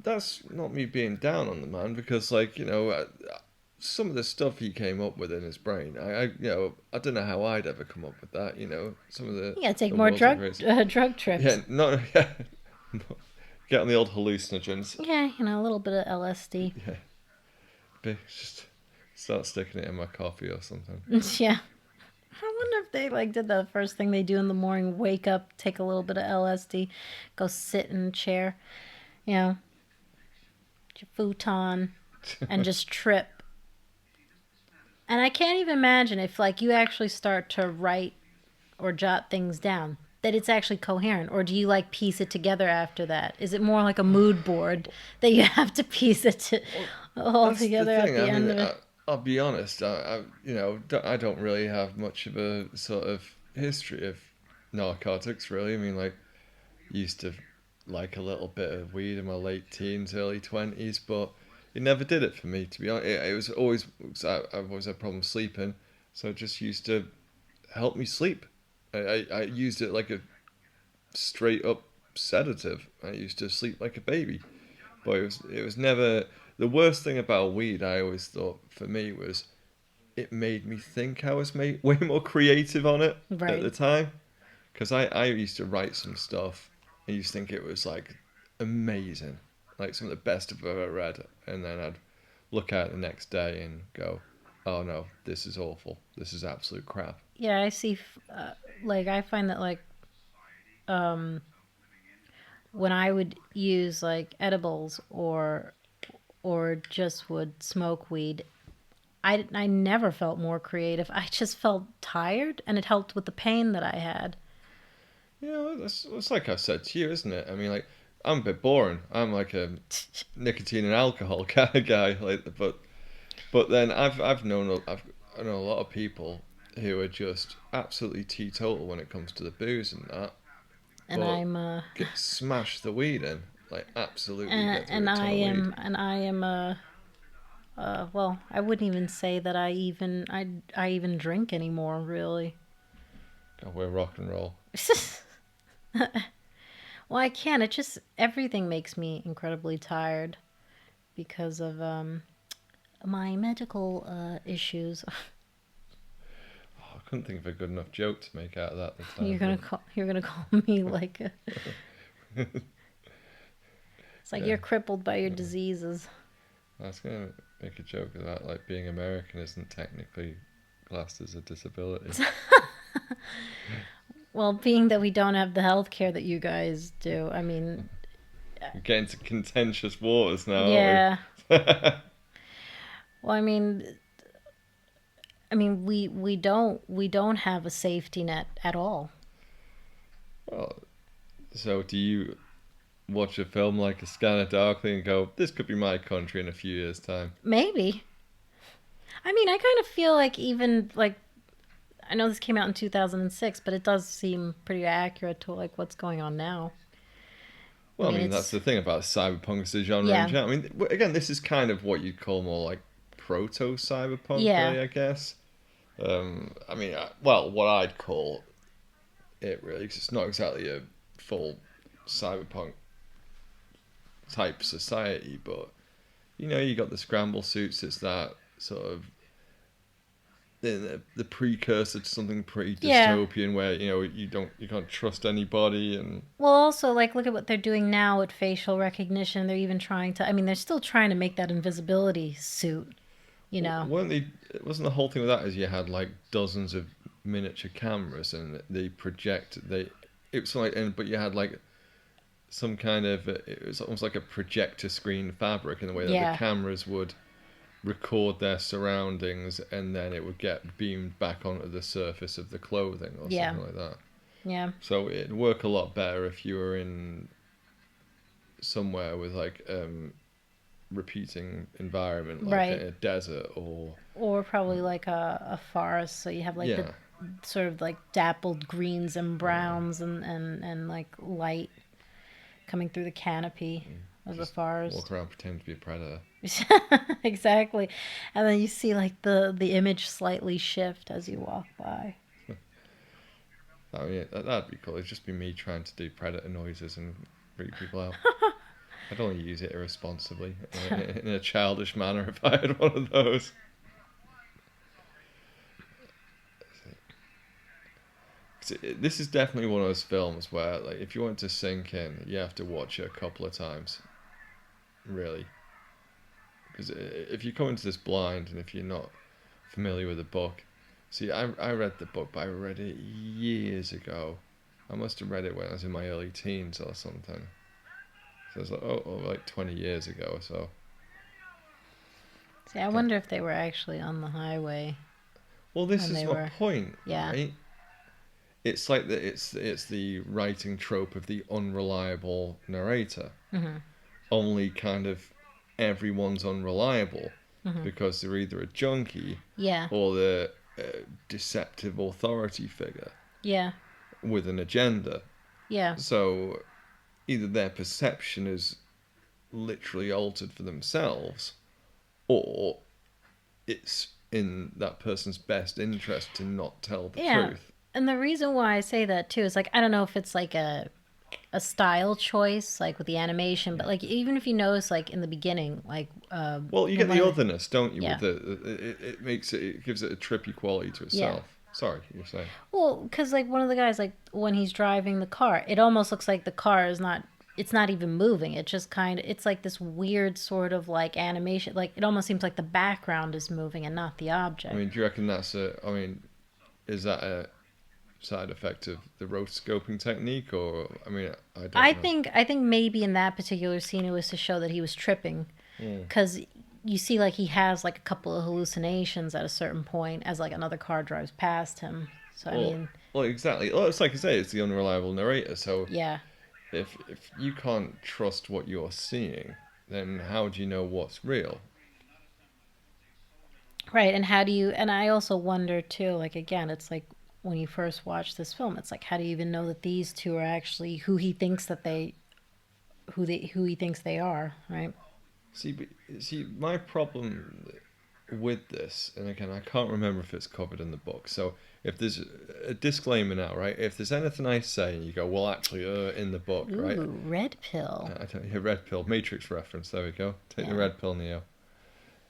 Speaker 1: that's not me being down on the man because like some of the stuff he came up with in his brain, I don't know how I'd ever come up with that. Some of
Speaker 2: You gotta take
Speaker 1: the
Speaker 2: more
Speaker 1: worlds he creates.
Speaker 2: drug trips.
Speaker 1: Yeah, no, yeah. Get on the old hallucinogens.
Speaker 2: Yeah, a little bit of LSD.
Speaker 1: Yeah, just start sticking it in my coffee or something.
Speaker 2: Yeah. I wonder if they did the first thing they do in the morning, wake up, take a little bit of LSD, go sit in a chair, your futon, and just trip. And I can't even imagine if you actually start to write or jot things down, that it's actually coherent, or do you piece it together after that? Is it more like a mood board that you have to piece it all
Speaker 1: That's
Speaker 2: together
Speaker 1: the
Speaker 2: at
Speaker 1: thing.
Speaker 2: the
Speaker 1: I
Speaker 2: end
Speaker 1: mean,
Speaker 2: of it?
Speaker 1: I'll be honest. I don't really have much of a sort of history of narcotics. Really, I mean, used to like a little bit of weed in my late teens, early 20s, but it never did it for me. To be honest, it was always I've always had problems sleeping, so it just used to help me sleep. I used it like a straight up sedative. I used to sleep like a baby, but it was never the worst thing about weed. I always thought for me was it made me think I was way more creative on it at
Speaker 2: Right.
Speaker 1: the time, because I used to write some stuff. I used to think it was amazing, like some of the best I've ever read, and then I'd look at it the next day and go, "Oh no, this is awful. This is absolute crap."
Speaker 2: Yeah, I see. I find that um, when I would use edibles or just would smoke weed, I never felt more creative. I just felt tired, and it helped with the pain that I had.
Speaker 1: It's like I said to you, isn't it? I mean, I'm a bit boring. I'm like a nicotine and alcohol kind of guy, but then I know a lot of people who are just absolutely teetotal when it comes to the booze and that.
Speaker 2: And
Speaker 1: But
Speaker 2: I'm
Speaker 1: smash the weed in, absolutely get through
Speaker 2: and
Speaker 1: a ton of weed.
Speaker 2: I am well, I wouldn't even say that I even drink anymore, really.
Speaker 1: God, we're rock and roll.
Speaker 2: Well, I can. It just everything makes me incredibly tired because of my medical issues.
Speaker 1: Oh, I couldn't think of a good enough joke to make out of that at the time.
Speaker 2: You're gonna call me like a. It's like you're crippled by your diseases.
Speaker 1: I was gonna make a joke about being American isn't technically classed as a disability.
Speaker 2: Well, being that we don't have the health care that you guys do, I mean,
Speaker 1: We're getting to contentious waters now,
Speaker 2: yeah.
Speaker 1: aren't we?
Speaker 2: Well, we don't have a safety net at all.
Speaker 1: Well, so do you watch a film like A Scanner Darkly and go, this could be my country in a few years' time?
Speaker 2: Maybe. I mean, I kind of feel like even like I know this came out in 2006, but it does seem pretty accurate to like what's going on now. I
Speaker 1: Well, I
Speaker 2: mean,
Speaker 1: mean, that's
Speaker 2: it's
Speaker 1: the thing about cyberpunk as a genre in
Speaker 2: yeah,
Speaker 1: general. I mean, again, this is kind of what you'd call more like proto cyberpunk,
Speaker 2: yeah,
Speaker 1: really, I guess. I mean, well, what I'd call it really, 'cause it's not exactly a full cyberpunk type society, but you got the scramble suits. It's that sort of the precursor to something pretty
Speaker 2: yeah.
Speaker 1: dystopian, where you can't trust anybody, and
Speaker 2: Well, also like look at what they're doing now with facial recognition. They're even trying to. I mean, they're still trying to make that invisibility suit. You know.
Speaker 1: weren't they? It wasn't the whole thing with that is you had like dozens of miniature cameras, and they project they. It was like, but you had like some kind of it was almost like a projector screen fabric in the way that the
Speaker 2: Yeah.
Speaker 1: cameras would record their surroundings and then it would get beamed back onto the surface of the clothing or
Speaker 2: Yeah.
Speaker 1: something like that.
Speaker 2: Yeah.
Speaker 1: So it'd work a lot better if you were in somewhere with like repeating environment, like
Speaker 2: Right.
Speaker 1: a desert or
Speaker 2: Or probably like a forest, so you have like the
Speaker 1: yeah,
Speaker 2: sort of like dappled greens and browns and like light coming through the canopy of the
Speaker 1: just
Speaker 2: forest.
Speaker 1: walk around pretending to be a predator.
Speaker 2: Exactly. And then you see like the image slightly shift as you walk by.
Speaker 1: I mean, that'd be cool. It'd just be me trying to do predator noises and freak people out. I'd only use it irresponsibly, in a childish manner if I had one of those. This is definitely one of those films where, like, if you want to sink in, you have to watch it a couple of times, really. Because if you come into this blind and if you're not familiar with the book, see, I read the book, but I read it years ago. I must have read it when I was in my early teens or something. So it's like, like 20 years ago or so.
Speaker 2: See, I wonder if they were actually on the highway
Speaker 1: Well, this
Speaker 2: when
Speaker 1: is
Speaker 2: they
Speaker 1: my
Speaker 2: were.
Speaker 1: point,
Speaker 2: Yeah.
Speaker 1: right? It's like it's the writing trope of the unreliable narrator.
Speaker 2: Hmm.
Speaker 1: Only kind of everyone's unreliable
Speaker 2: Hmm.
Speaker 1: because they're either a junkie
Speaker 2: Yeah.
Speaker 1: or the deceptive authority figure
Speaker 2: Yeah.
Speaker 1: with an agenda.
Speaker 2: Yeah.
Speaker 1: So either their perception is literally altered for themselves, or it's in that person's best interest to not tell the
Speaker 2: Yeah.
Speaker 1: truth.
Speaker 2: And the reason why I say that too is like I don't know if it's like a style choice like with the animation, but like even if you notice like in the beginning like
Speaker 1: Well, you
Speaker 2: in
Speaker 1: get
Speaker 2: one
Speaker 1: the
Speaker 2: of the
Speaker 1: otherness, don't you?
Speaker 2: yeah.
Speaker 1: With it makes it gives it a trippy quality to
Speaker 2: Yeah.
Speaker 1: itself. Sorry, you were saying.
Speaker 2: Well, because like one of the guys, like when he's driving the car, it almost looks like the car is not. It's not even moving. It just kind of. It's like this weird sort of like animation. Like it almost seems like the background is moving and not the
Speaker 1: I
Speaker 2: object.
Speaker 1: mean, do you reckon that's a? I mean, is that a side effect of the rotoscoping technique, or I mean, I don't know.
Speaker 2: I think maybe in that particular scene it was to show that he was tripping,
Speaker 1: Mm.
Speaker 2: because you see like he has like a couple of hallucinations at a certain point as like another car drives past him. So I
Speaker 1: Well,
Speaker 2: mean,
Speaker 1: well, exactly. Well, it's like I say, it's the unreliable narrator. So
Speaker 2: yeah.
Speaker 1: if you can't trust what you're seeing, then how do you know what's real?
Speaker 2: Right, and how do you? And I also wonder too. Like again, it's like when you first watch this film, it's like how do you even know that these two are actually who he thinks that who he thinks they are, right?
Speaker 1: See, my problem with this, and again, I can't remember if it's covered in the book. So if there's a disclaimer now, right? If there's anything I say and you go, well, actually, in the book, right?
Speaker 2: Ooh, red pill.
Speaker 1: I don't hear red pill, Matrix reference. There we go. Take the
Speaker 2: Yeah,
Speaker 1: red pill, Neo.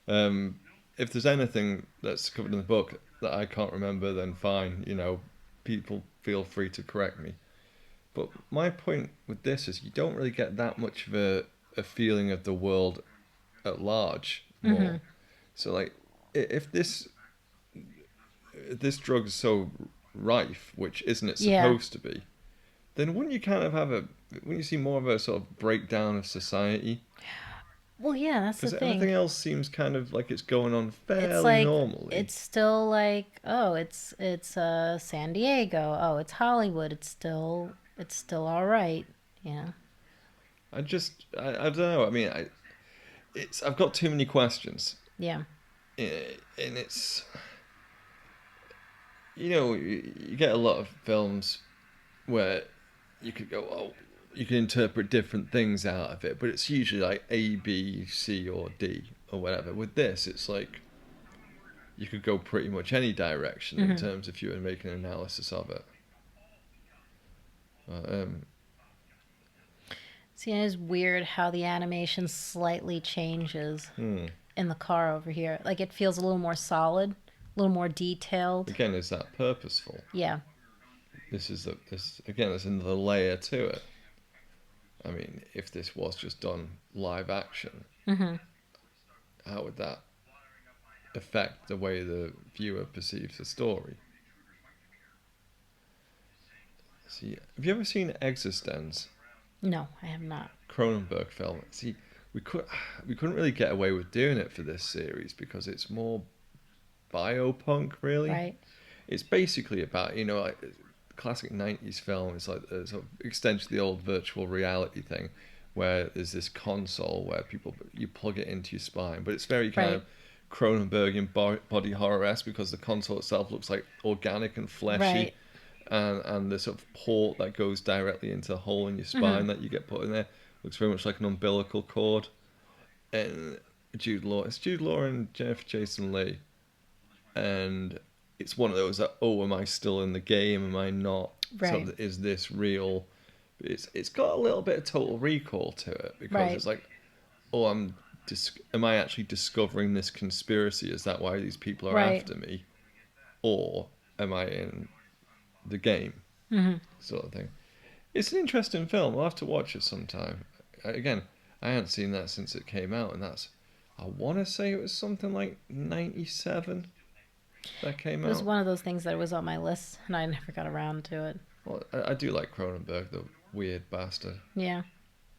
Speaker 1: Um, if there's anything that's covered in the book that I can't remember, then fine. People feel free to correct me. But my point with this is you don't really get that much of a feeling of the world at large
Speaker 2: mm-hmm.
Speaker 1: more. So like, if this drug is so rife, which isn't it
Speaker 2: Yeah.
Speaker 1: supposed to be, then wouldn't you kind of wouldn't you see more of a sort of breakdown of society?
Speaker 2: Well, yeah, that's the
Speaker 1: Because
Speaker 2: thing.
Speaker 1: everything else seems kind of like it's going on
Speaker 2: It's
Speaker 1: fairly
Speaker 2: like
Speaker 1: normally.
Speaker 2: it's still like oh, it's San Diego. Oh, it's Hollywood. It's still all right. Yeah.
Speaker 1: I don't know. I mean, I've got too many questions.
Speaker 2: Yeah.
Speaker 1: and it's, you get a lot of films where you could go, oh, you can interpret different things out of it, but it's usually like A, B, C, or D, or whatever. With this, it's like you could go pretty much any direction in terms if you were making an analysis of it.
Speaker 2: See, it is weird how the animation slightly changes in the car over here. Like, it feels a little more solid, a little more detailed.
Speaker 1: Again, is that purposeful?
Speaker 2: Yeah.
Speaker 1: This again, there's another layer to it. I mean, if this was just done live action, how would that affect the way the viewer perceives the story? See, have you ever seen Existence?
Speaker 2: No, I have not.
Speaker 1: Cronenberg film. See, we couldn't really get away with doing it for this series because it's more biopunk, really.
Speaker 2: Right.
Speaker 1: It's basically about, like classic 90s film. It's like a sort of extension of the old virtual reality thing where there's this console where you plug it into your spine, but it's very kind of Cronenbergian body horror-esque because the console itself looks like organic and fleshy. And the sort of port that goes directly into a hole in your spine that you get put in there looks very much like an umbilical cord. And it's Jude Law and Jennifer Jason Leigh. And it's one of those that, am I still in the game? Am I not?
Speaker 2: Right.
Speaker 1: So is this real? It's got a little bit of Total Recall to it because it's like, am I actually discovering this conspiracy? Is that why these people are after me? Or am I in the game, sort of thing. It's an interesting film. I'll have to watch it sometime. Again, I haven't seen that since it came out, and I want to say it was something like 97 that came out.
Speaker 2: It was one of those things that was on my list, and I never got around to it.
Speaker 1: Well, I do like Cronenberg, the weird bastard.
Speaker 2: Yeah.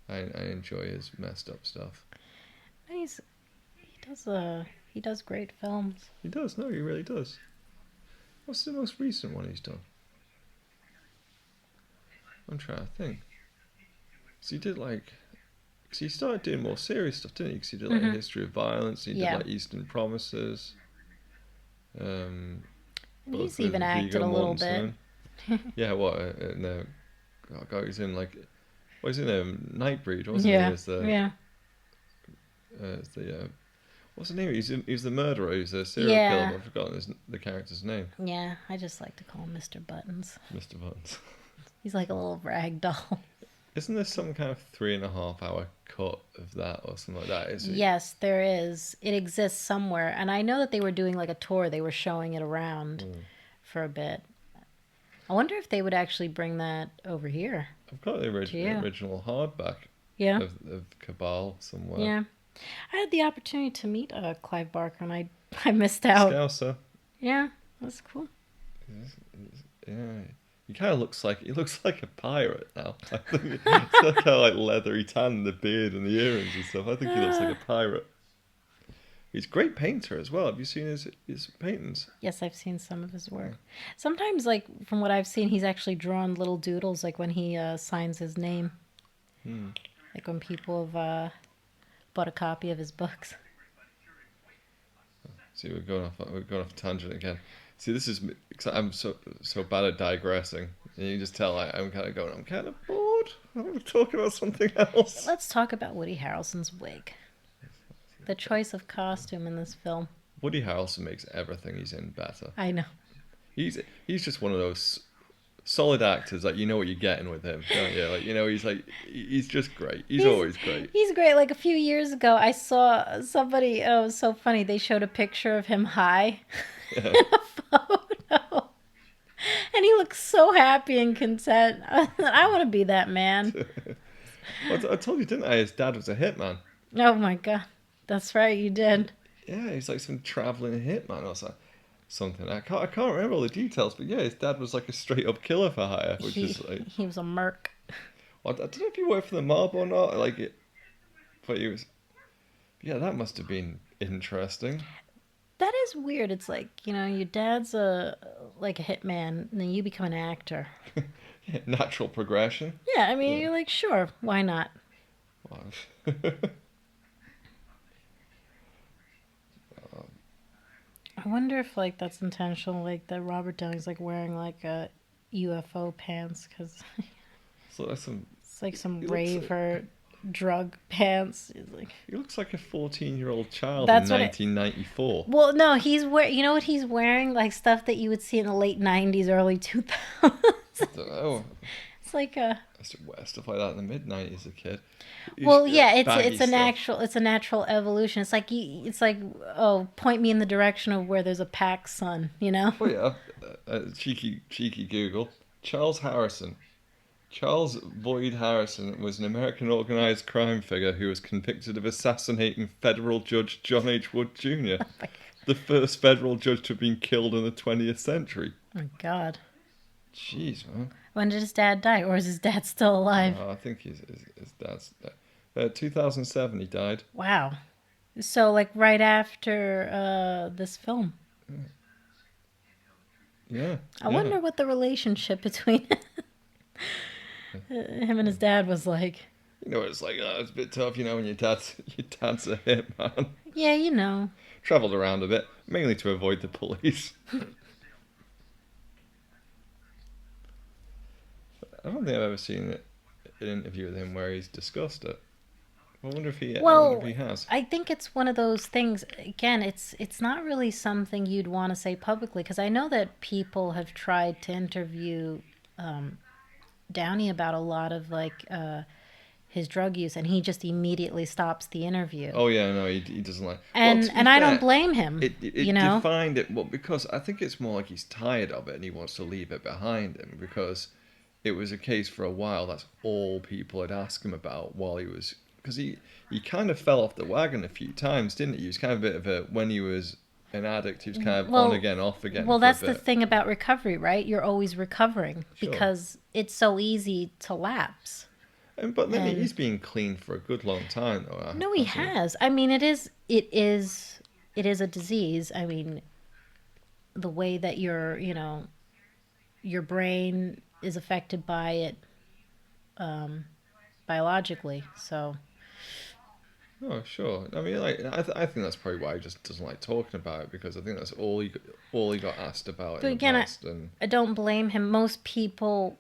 Speaker 1: I enjoy his messed up stuff.
Speaker 2: He does great films.
Speaker 1: He does, no, he really does. What's the most recent one he's done? I'm trying to think. Because he did because he started doing more serious stuff, didn't he? Because he did A History of Violence, he did Eastern Promises.
Speaker 2: And he's even acted a little bit.
Speaker 1: Yeah, what? He's in he's in Nightbreed, wasn't he?
Speaker 2: Yeah.
Speaker 1: What's the name? He's the murderer. He's a serial killer. I've forgotten the character's name.
Speaker 2: Yeah, I just like to call him Mr. Buttons.
Speaker 1: Mr. Buttons.
Speaker 2: He's like a little rag doll.
Speaker 1: Isn't there some kind of 3.5 hour cut of that or something like that?
Speaker 2: Yes, there is. It exists somewhere. And I know that they were doing like a tour. They were showing it around for a bit. I wonder if they would actually bring that over here.
Speaker 1: I've got the original hardback of Cabal somewhere.
Speaker 2: Yeah. I had the opportunity to meet Clive Barker and I missed out.
Speaker 1: Scouser.
Speaker 2: Yeah, that's cool.
Speaker 1: Yeah. He looks like a pirate now. I think it's that kind of like leathery tan, the beard and the earrings and stuff. I think he looks like a pirate. He's a great painter as well. Have you seen his paintings?
Speaker 2: Yes, I've seen some of his work. Sometimes, like from what I've seen, he's actually drawn little doodles, like when he signs his name. Like when people have bought a copy of his books.
Speaker 1: See, we're going off a tangent again. See, this is I'm so bad at digressing. And you just tell I'm kind of bored. I want to talk about something else.
Speaker 2: Let's talk about Woody Harrelson's wig. The choice of costume in this film.
Speaker 1: Woody Harrelson makes everything he's in better.
Speaker 2: I know.
Speaker 1: He's just one of those solid actors, like you know what you're getting with him, don't you? Like he's just great. He's always great.
Speaker 2: He's great. Like a few years ago, I saw somebody. Oh, it was so funny. They showed a picture of him high in a photo, and he looks so happy and content. I want to be that man.
Speaker 1: Well, I told you, didn't I? His dad was a hitman.
Speaker 2: Oh my god, that's right. You did.
Speaker 1: Yeah, he's like some traveling hitman or something. I can't remember all the details, but yeah, his dad was like a straight up killer for hire, which is like
Speaker 2: he was a merc.
Speaker 1: Well, I don't know if he worked for the mob or not. But he was. Yeah, that must have been interesting.
Speaker 2: That is weird. It's like, your dad's like a hitman, and then you become an actor.
Speaker 1: Yeah, natural progression.
Speaker 2: Yeah, I mean, you're like, sure, why not? I wonder if like that's intentional, like that Robert Downey's like wearing like a UFO pants because
Speaker 1: So that's some.
Speaker 2: it's like some
Speaker 1: He looks.
Speaker 2: raver drug pants. It's like
Speaker 1: He looks like a 14-year-old child in
Speaker 2: that's what it.
Speaker 1: 1994.
Speaker 2: Well, no, he's wear. You know what he's wearing? Like stuff that you would see in the late '90s, early 2000s.
Speaker 1: I don't know.
Speaker 2: It's like a.
Speaker 1: I used to wear stuff like that in the mid-90s as a kid.
Speaker 2: Well, yeah,
Speaker 1: Baggy
Speaker 2: it's a
Speaker 1: stuff.
Speaker 2: natural evolution. It's like it's like, oh, point me in the direction of where there's a pack sun, you know?
Speaker 1: Oh yeah, cheeky Google. Charles Harrison. Charles Boyd Harrison was an American organized crime figure who was convicted of assassinating federal judge John H. Wood Jr., the first federal judge to have been killed in the 20th century.
Speaker 2: Oh my God.
Speaker 1: Jeez, man.
Speaker 2: When did his dad die, or is his dad still alive?
Speaker 1: I think his dad's. 2007 he died.
Speaker 2: Wow. So like right after this film.
Speaker 1: Yeah.
Speaker 2: I wonder what the relationship between him and his dad was like.
Speaker 1: You know what it's like? It's a bit tough, when your dad's a hitman.
Speaker 2: Yeah, you know.
Speaker 1: Travelled around a bit, mainly to avoid the police. I don't think I've ever seen an interview with him where he's discussed it. I wonder if he has.
Speaker 2: I think it's one of those things. Again, it's not really something you'd want to say publicly because I know that people have tried to interview Downey about a lot of like his drug use, and he just immediately stops the interview.
Speaker 1: Oh yeah, no, he doesn't like.
Speaker 2: And I don't blame him.
Speaker 1: It defined it because I think it's more like he's tired of it and he wants to leave it behind him because it was a case for a while that's all people had asked him about while he was. Because he kind of fell off the wagon a few times, didn't he? He was kind of a bit of a, when he was an addict, he was kind of on again, off again.
Speaker 2: Well, that's the thing about recovery, right? You're always recovering because it's so easy to lapse.
Speaker 1: But then he's been clean for a good long time, though.
Speaker 2: No, he has. I mean, it is a disease. I mean, the way that your brain is affected by it biologically, so.
Speaker 1: Oh, sure. I mean, like, I think that's probably why he just doesn't like talking about it because I think that's all he got asked about in the past.
Speaker 2: I don't blame him. Most people,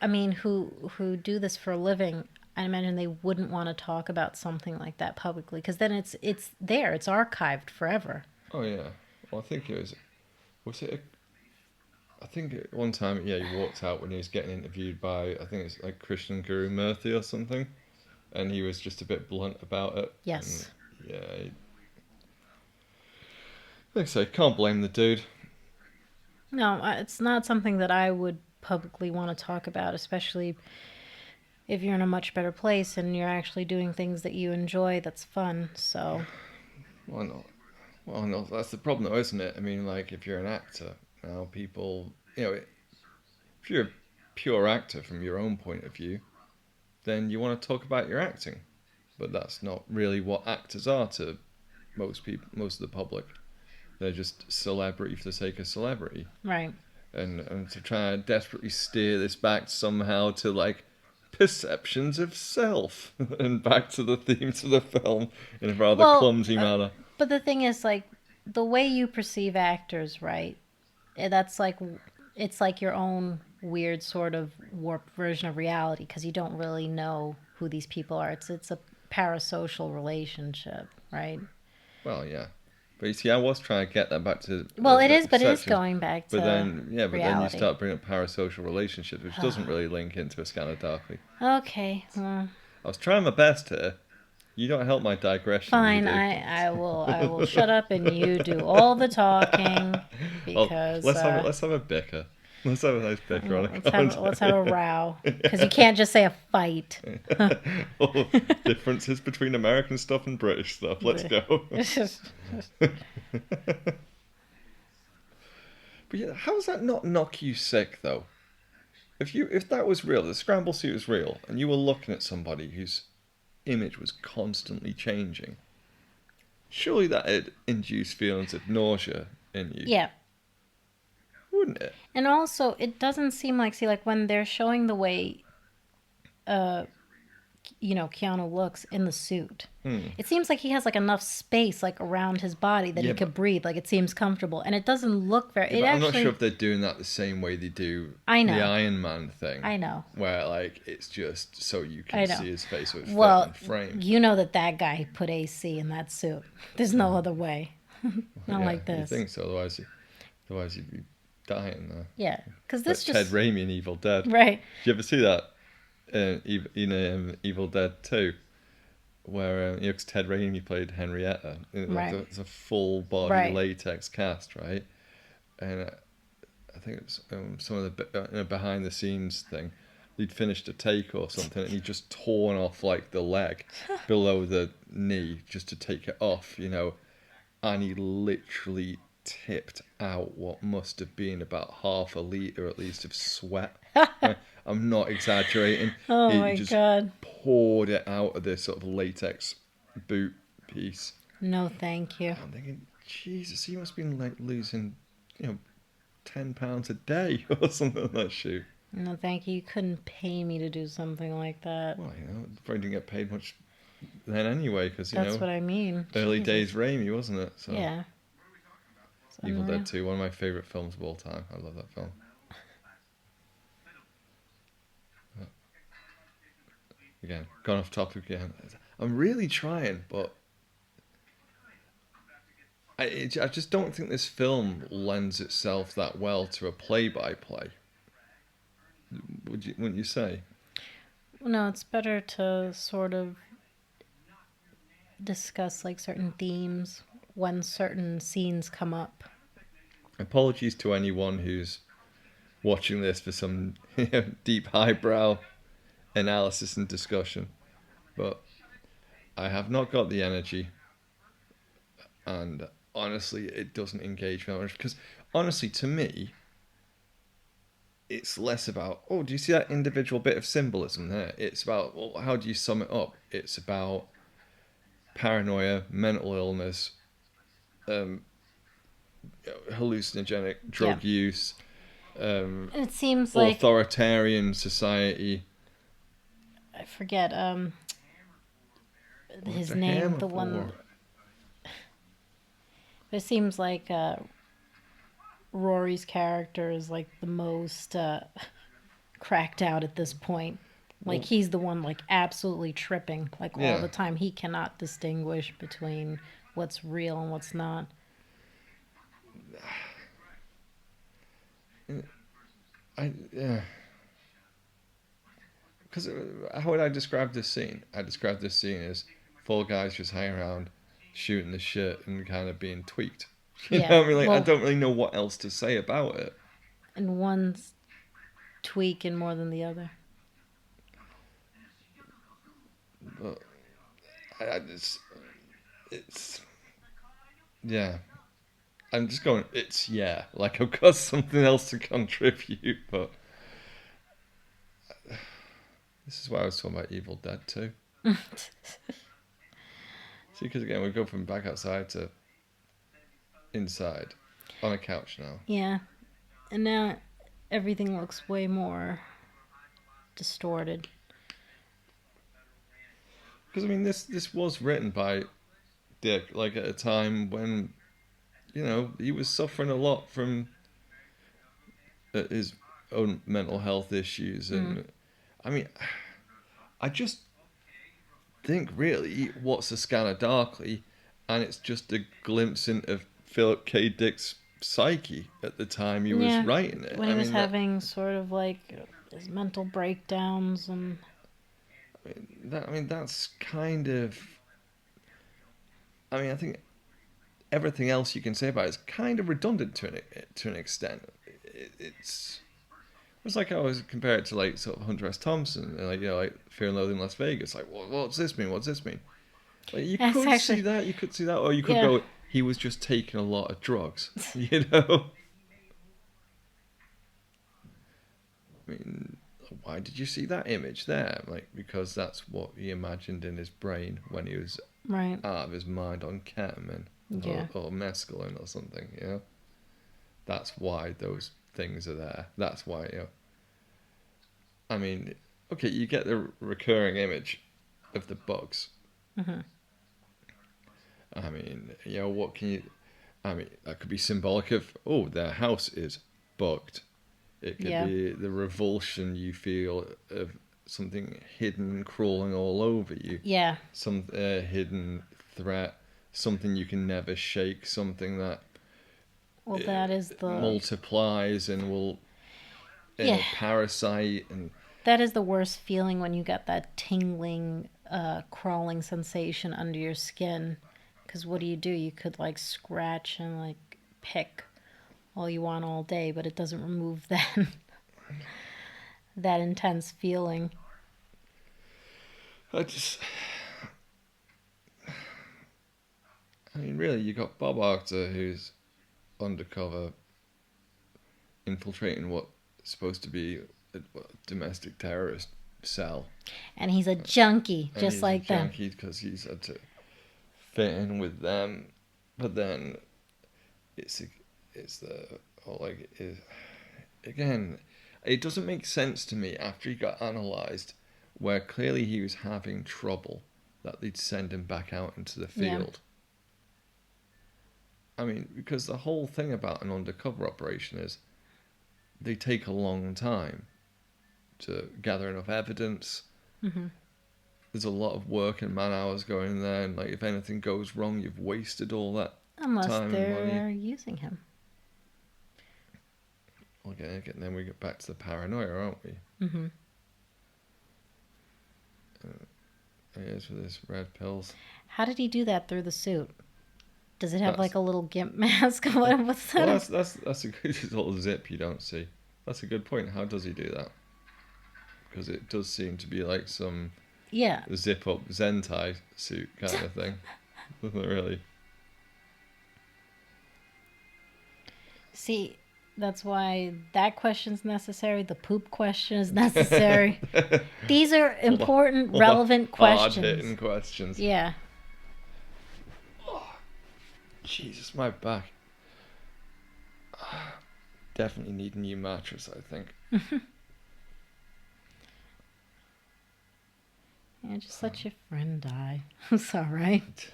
Speaker 2: I mean, who do this for a living, I imagine they wouldn't want to talk about something like that publicly because then it's there, it's archived forever.
Speaker 1: Oh yeah. Well, I think it was it. I think at one time, he walked out when he was getting interviewed by, I think it's like Christian Guru Murthy or something. And he was just a bit blunt about it.
Speaker 2: Yes.
Speaker 1: And, yeah. Like I say, can't blame the dude.
Speaker 2: No, it's not something that I would publicly want to talk about, especially if you're in a much better place and you're actually doing things that you enjoy, that's fun, so.
Speaker 1: Why not? Well, no, that's the problem though, isn't it? I mean, like, if you're an actor, now people, if you're a pure actor from your own point of view, then you want to talk about your acting. But that's not really what actors are to most people, most of the public. They're just celebrity for the sake of celebrity.
Speaker 2: Right.
Speaker 1: And to try and desperately steer this back somehow to, like, perceptions of self and back to the themes of the film in a rather clumsy manner.
Speaker 2: But the thing is, like, the way you perceive actors, right? That's like, it's like your own weird sort of warped version of reality because you don't really know who these people are. It's a parasocial relationship, right?
Speaker 1: Well, yeah. But you see, I was trying to get that back to.
Speaker 2: Well, it is, but it is going back to.
Speaker 1: But then you start bringing up parasocial relationships, which doesn't really link into A Scanner Darkly.
Speaker 2: Okay. Well,
Speaker 1: I was trying my best here. You don't help my digression.
Speaker 2: Fine, I will shut up and you do all the talking because.
Speaker 1: Well, let's have a bicker. Let's have a nice bicker on it.
Speaker 2: Let's have a row because you can't just say a fight.
Speaker 1: Differences between American stuff and British stuff. Let's go. But yeah, how does that not knock you sick though? If that was real, the scramble suit was real, and you were looking at somebody whose image was constantly changing, surely that'd induce feelings of nausea in you.
Speaker 2: Yeah.
Speaker 1: Wouldn't it?
Speaker 2: And also, it doesn't seem like, when they're showing the way Keanu looks in the suit.
Speaker 1: Hmm.
Speaker 2: It seems like he has like enough space like around his body that
Speaker 1: Yeah,
Speaker 2: he
Speaker 1: but
Speaker 2: could breathe. Like it seems comfortable, and it doesn't look very.
Speaker 1: yeah,
Speaker 2: It
Speaker 1: but I'm not sure
Speaker 2: actually.
Speaker 1: if they're doing that the same way they do
Speaker 2: I
Speaker 1: the
Speaker 2: know.
Speaker 1: Iron Man thing,
Speaker 2: I know.
Speaker 1: where like it's just so you can
Speaker 2: I know.
Speaker 1: see his face, so it's fit
Speaker 2: Well,
Speaker 1: in frame.
Speaker 2: you know that guy put AC in that suit. There's no other way. Not
Speaker 1: Yeah,
Speaker 2: like
Speaker 1: you
Speaker 2: this.
Speaker 1: think so? Otherwise you'd be dying there.
Speaker 2: Yeah, because
Speaker 1: Like
Speaker 2: this
Speaker 1: Ted
Speaker 2: just
Speaker 1: Raimi in Evil Dead.
Speaker 2: right.
Speaker 1: Did you ever see that in Evil Dead 2? Where 'cause Ted Raimi played Henrietta, like
Speaker 2: Right.
Speaker 1: it's a full body
Speaker 2: Right.
Speaker 1: latex cast, right? And I think it's some of the behind the scenes thing. He'd finished a take or something, and he'd just torn off like the leg below the knee just to take it off, and he literally tipped out what must have been about half a litre at least of sweat. I'm not exaggerating.
Speaker 2: Oh
Speaker 1: He
Speaker 2: my
Speaker 1: just
Speaker 2: god.
Speaker 1: poured it out of this sort of latex boot piece.
Speaker 2: No, thank you.
Speaker 1: I'm thinking, Jesus, he must have been like losing, you know, £10 a day or something like that shoot.
Speaker 2: No, thank you. You couldn't pay me to do something like that.
Speaker 1: Well, probably didn't get paid much then anyway, because,
Speaker 2: That's what I mean.
Speaker 1: early
Speaker 2: Jesus.
Speaker 1: days Raimi, wasn't it? So
Speaker 2: Yeah. It's
Speaker 1: Evil
Speaker 2: unreal.
Speaker 1: Dead 2, one of my favourite films of all time. I love that film. Again, gone off topic again. I'm really trying, but I just don't think this film lends itself that well to a play-by-play. Wouldn't you say?
Speaker 2: No, it's better to sort of discuss like certain themes when certain scenes come up.
Speaker 1: Apologies to anyone who's watching this for some deep highbrow analysis and discussion, but I have not got the energy, and honestly, it doesn't engage me that much because honestly, to me, it's less about, oh, do you see that individual bit of symbolism there? It's about, well, how do you sum it up? It's about paranoia, mental illness, um, hallucinogenic
Speaker 2: Yeah.
Speaker 1: drug use,
Speaker 2: It seems like
Speaker 1: authoritarian society.
Speaker 2: I forget
Speaker 1: What's
Speaker 2: his
Speaker 1: the
Speaker 2: name,
Speaker 1: hammer
Speaker 2: the
Speaker 1: for?
Speaker 2: one. It seems like Rory's character is like the most cracked out at this point. Like
Speaker 1: Well,
Speaker 2: he's the one like absolutely tripping like all
Speaker 1: yeah.
Speaker 2: the time. He cannot distinguish between what's real and what's not.
Speaker 1: Yeah. Because how would I describe this scene? I describe this scene as four guys just hanging around, shooting the shit and kind of being tweaked. You
Speaker 2: Yeah.
Speaker 1: know what I mean? Like, I
Speaker 2: Well,
Speaker 1: don't really know what else to say about it.
Speaker 2: and one's tweaking more than the other.
Speaker 1: But it's yeah. I'm just going. It's yeah. Like I've got something else to contribute, but this is why I was talking about Evil Dead too. See, because again, we go from back outside to inside on a couch now.
Speaker 2: Yeah. And now everything looks way more distorted.
Speaker 1: Because I mean, this was written by Dick, like at a time when he was suffering a lot from his own mental health issues, and I mean, I just think really, what's a Scanner Darkly, and it's just a glimpse into Philip K. Dick's psyche at the time he was
Speaker 2: Yeah.
Speaker 1: writing it.
Speaker 2: When he was having sort of like his mental breakdowns and
Speaker 1: that's kind of. I mean, I think everything else you can say about it is kind of redundant to an extent. It's like I always compare it to like sort of Hunter S. Thompson, and like Fear and Loathing in Las Vegas. Like, what's this mean? What's this mean? Like, you
Speaker 2: that's
Speaker 1: could
Speaker 2: actually
Speaker 1: see that, or you could
Speaker 2: yeah.
Speaker 1: go, he was just taking a lot of drugs. I mean, why did you see that image there? Like, because that's what he imagined in his brain when he was
Speaker 2: Right.
Speaker 1: out of his mind on ketamine
Speaker 2: Yeah.
Speaker 1: or mescaline or something. That's why those things are there. That's why I mean, okay, you get the recurring image of the bugs.
Speaker 2: Mm-hmm.
Speaker 1: I mean, what can you? I mean, that could be symbolic of, oh, their house is bugged. It could
Speaker 2: Yeah.
Speaker 1: be the revulsion you feel of something hidden crawling all over you.
Speaker 2: Yeah.
Speaker 1: Some hidden threat, something you can never shake, something that
Speaker 2: Well, that is the
Speaker 1: multiplies and will
Speaker 2: yeah.
Speaker 1: parasite and.
Speaker 2: That is the worst feeling when you get that tingling, crawling sensation under your skin. Because what do? You could like scratch and like pick all you want all day, but it doesn't remove that that intense feeling.
Speaker 1: I mean, really, you got Bob Arthur, who's undercover, infiltrating what's supposed to be a domestic terrorist cell.
Speaker 2: And he's a junkie,
Speaker 1: And
Speaker 2: just
Speaker 1: he's
Speaker 2: like
Speaker 1: a
Speaker 2: them.
Speaker 1: junkie because he's had to fit in with them, but then it's the whole like again, it doesn't make sense to me after he got analysed, where clearly he was having trouble, that they'd send him back out into the field. Yeah. I mean, because the whole thing about an undercover operation is they take a long time to gather enough evidence.
Speaker 2: Mm-hmm.
Speaker 1: There's a lot of work and man hours going there, and like if anything goes wrong, you've wasted all that
Speaker 2: Unless
Speaker 1: time and money.
Speaker 2: they're using him.
Speaker 1: Okay, then we get back to the paranoia, aren't we?
Speaker 2: Mm-hmm.
Speaker 1: It is with his red pills.
Speaker 2: How did he do that through the suit? Does it have like a little gimp mask? What's that?
Speaker 1: Well, that's a good little zip you don't see. That's a good point. How does he do that? Because it does seem to be like some zip up Zentai suit kind of thing, doesn't it really?
Speaker 2: See, that's why that question's necessary. The poop question is necessary. These are important, relevant questions.
Speaker 1: Hard-hitting questions.
Speaker 2: Yeah.
Speaker 1: Oh, Jesus, my back. Definitely need a new mattress, I think.
Speaker 2: Yeah, just let your friend die. It's all right.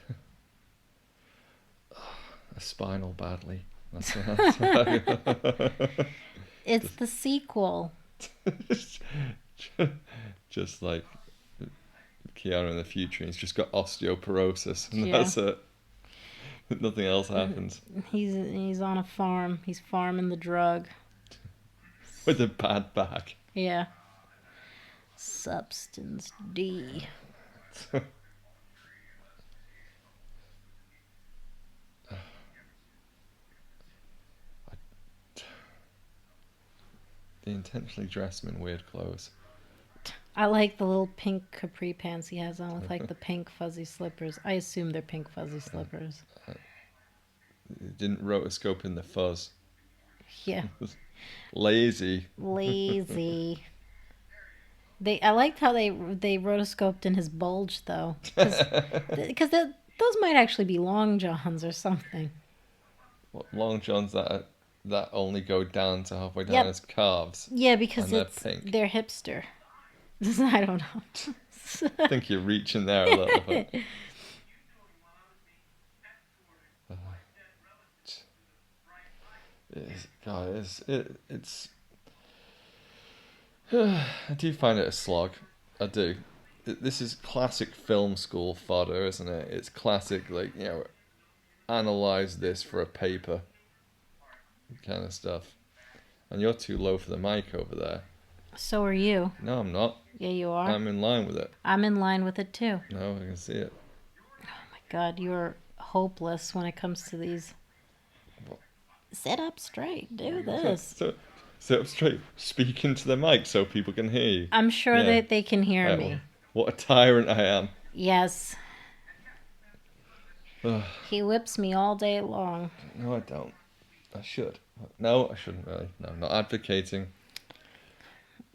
Speaker 1: A spinal badly. That's
Speaker 2: It's the sequel.
Speaker 1: Just like Keanu in the future, he's just got osteoporosis, and that's it. Nothing else happens.
Speaker 2: He's on a farm. He's farming the drug.
Speaker 1: With a bad back.
Speaker 2: Yeah. Substance D.
Speaker 1: They intentionally dress him in weird clothes.
Speaker 2: I like the little pink capri pants he has on with like the pink fuzzy slippers. I assume they're pink fuzzy slippers.
Speaker 1: They didn't rotoscope in the fuzz.
Speaker 2: Yeah.
Speaker 1: Lazy.
Speaker 2: I liked how they rotoscoped in his bulge though, because those might actually be long johns or something.
Speaker 1: What, long johns that only go down to halfway down his calves?
Speaker 2: Yeah, because
Speaker 1: pink.
Speaker 2: They're hipster. I don't know.
Speaker 1: I think you're reaching there a little bit. It's I do find it a slog. I do. This is classic film school fodder, isn't it? It's classic, like, analyze this for a paper kind of stuff. And you're too low for the mic over there.
Speaker 2: So are you.
Speaker 1: No, I'm not.
Speaker 2: Yeah, you are.
Speaker 1: I'm in line with it.
Speaker 2: I'm in line with it too.
Speaker 1: No, I can see it.
Speaker 2: Oh my God, you're hopeless when it comes to these.
Speaker 1: What?
Speaker 2: Sit up straight. Do this.
Speaker 1: So, sit up straight. Speak into the mic so people can hear you.
Speaker 2: I'm sure that they can hear me.
Speaker 1: Well, what a tyrant I am.
Speaker 2: Yes. He whips me all day long.
Speaker 1: No, I don't. I should. No, I shouldn't really. No, I'm not advocating.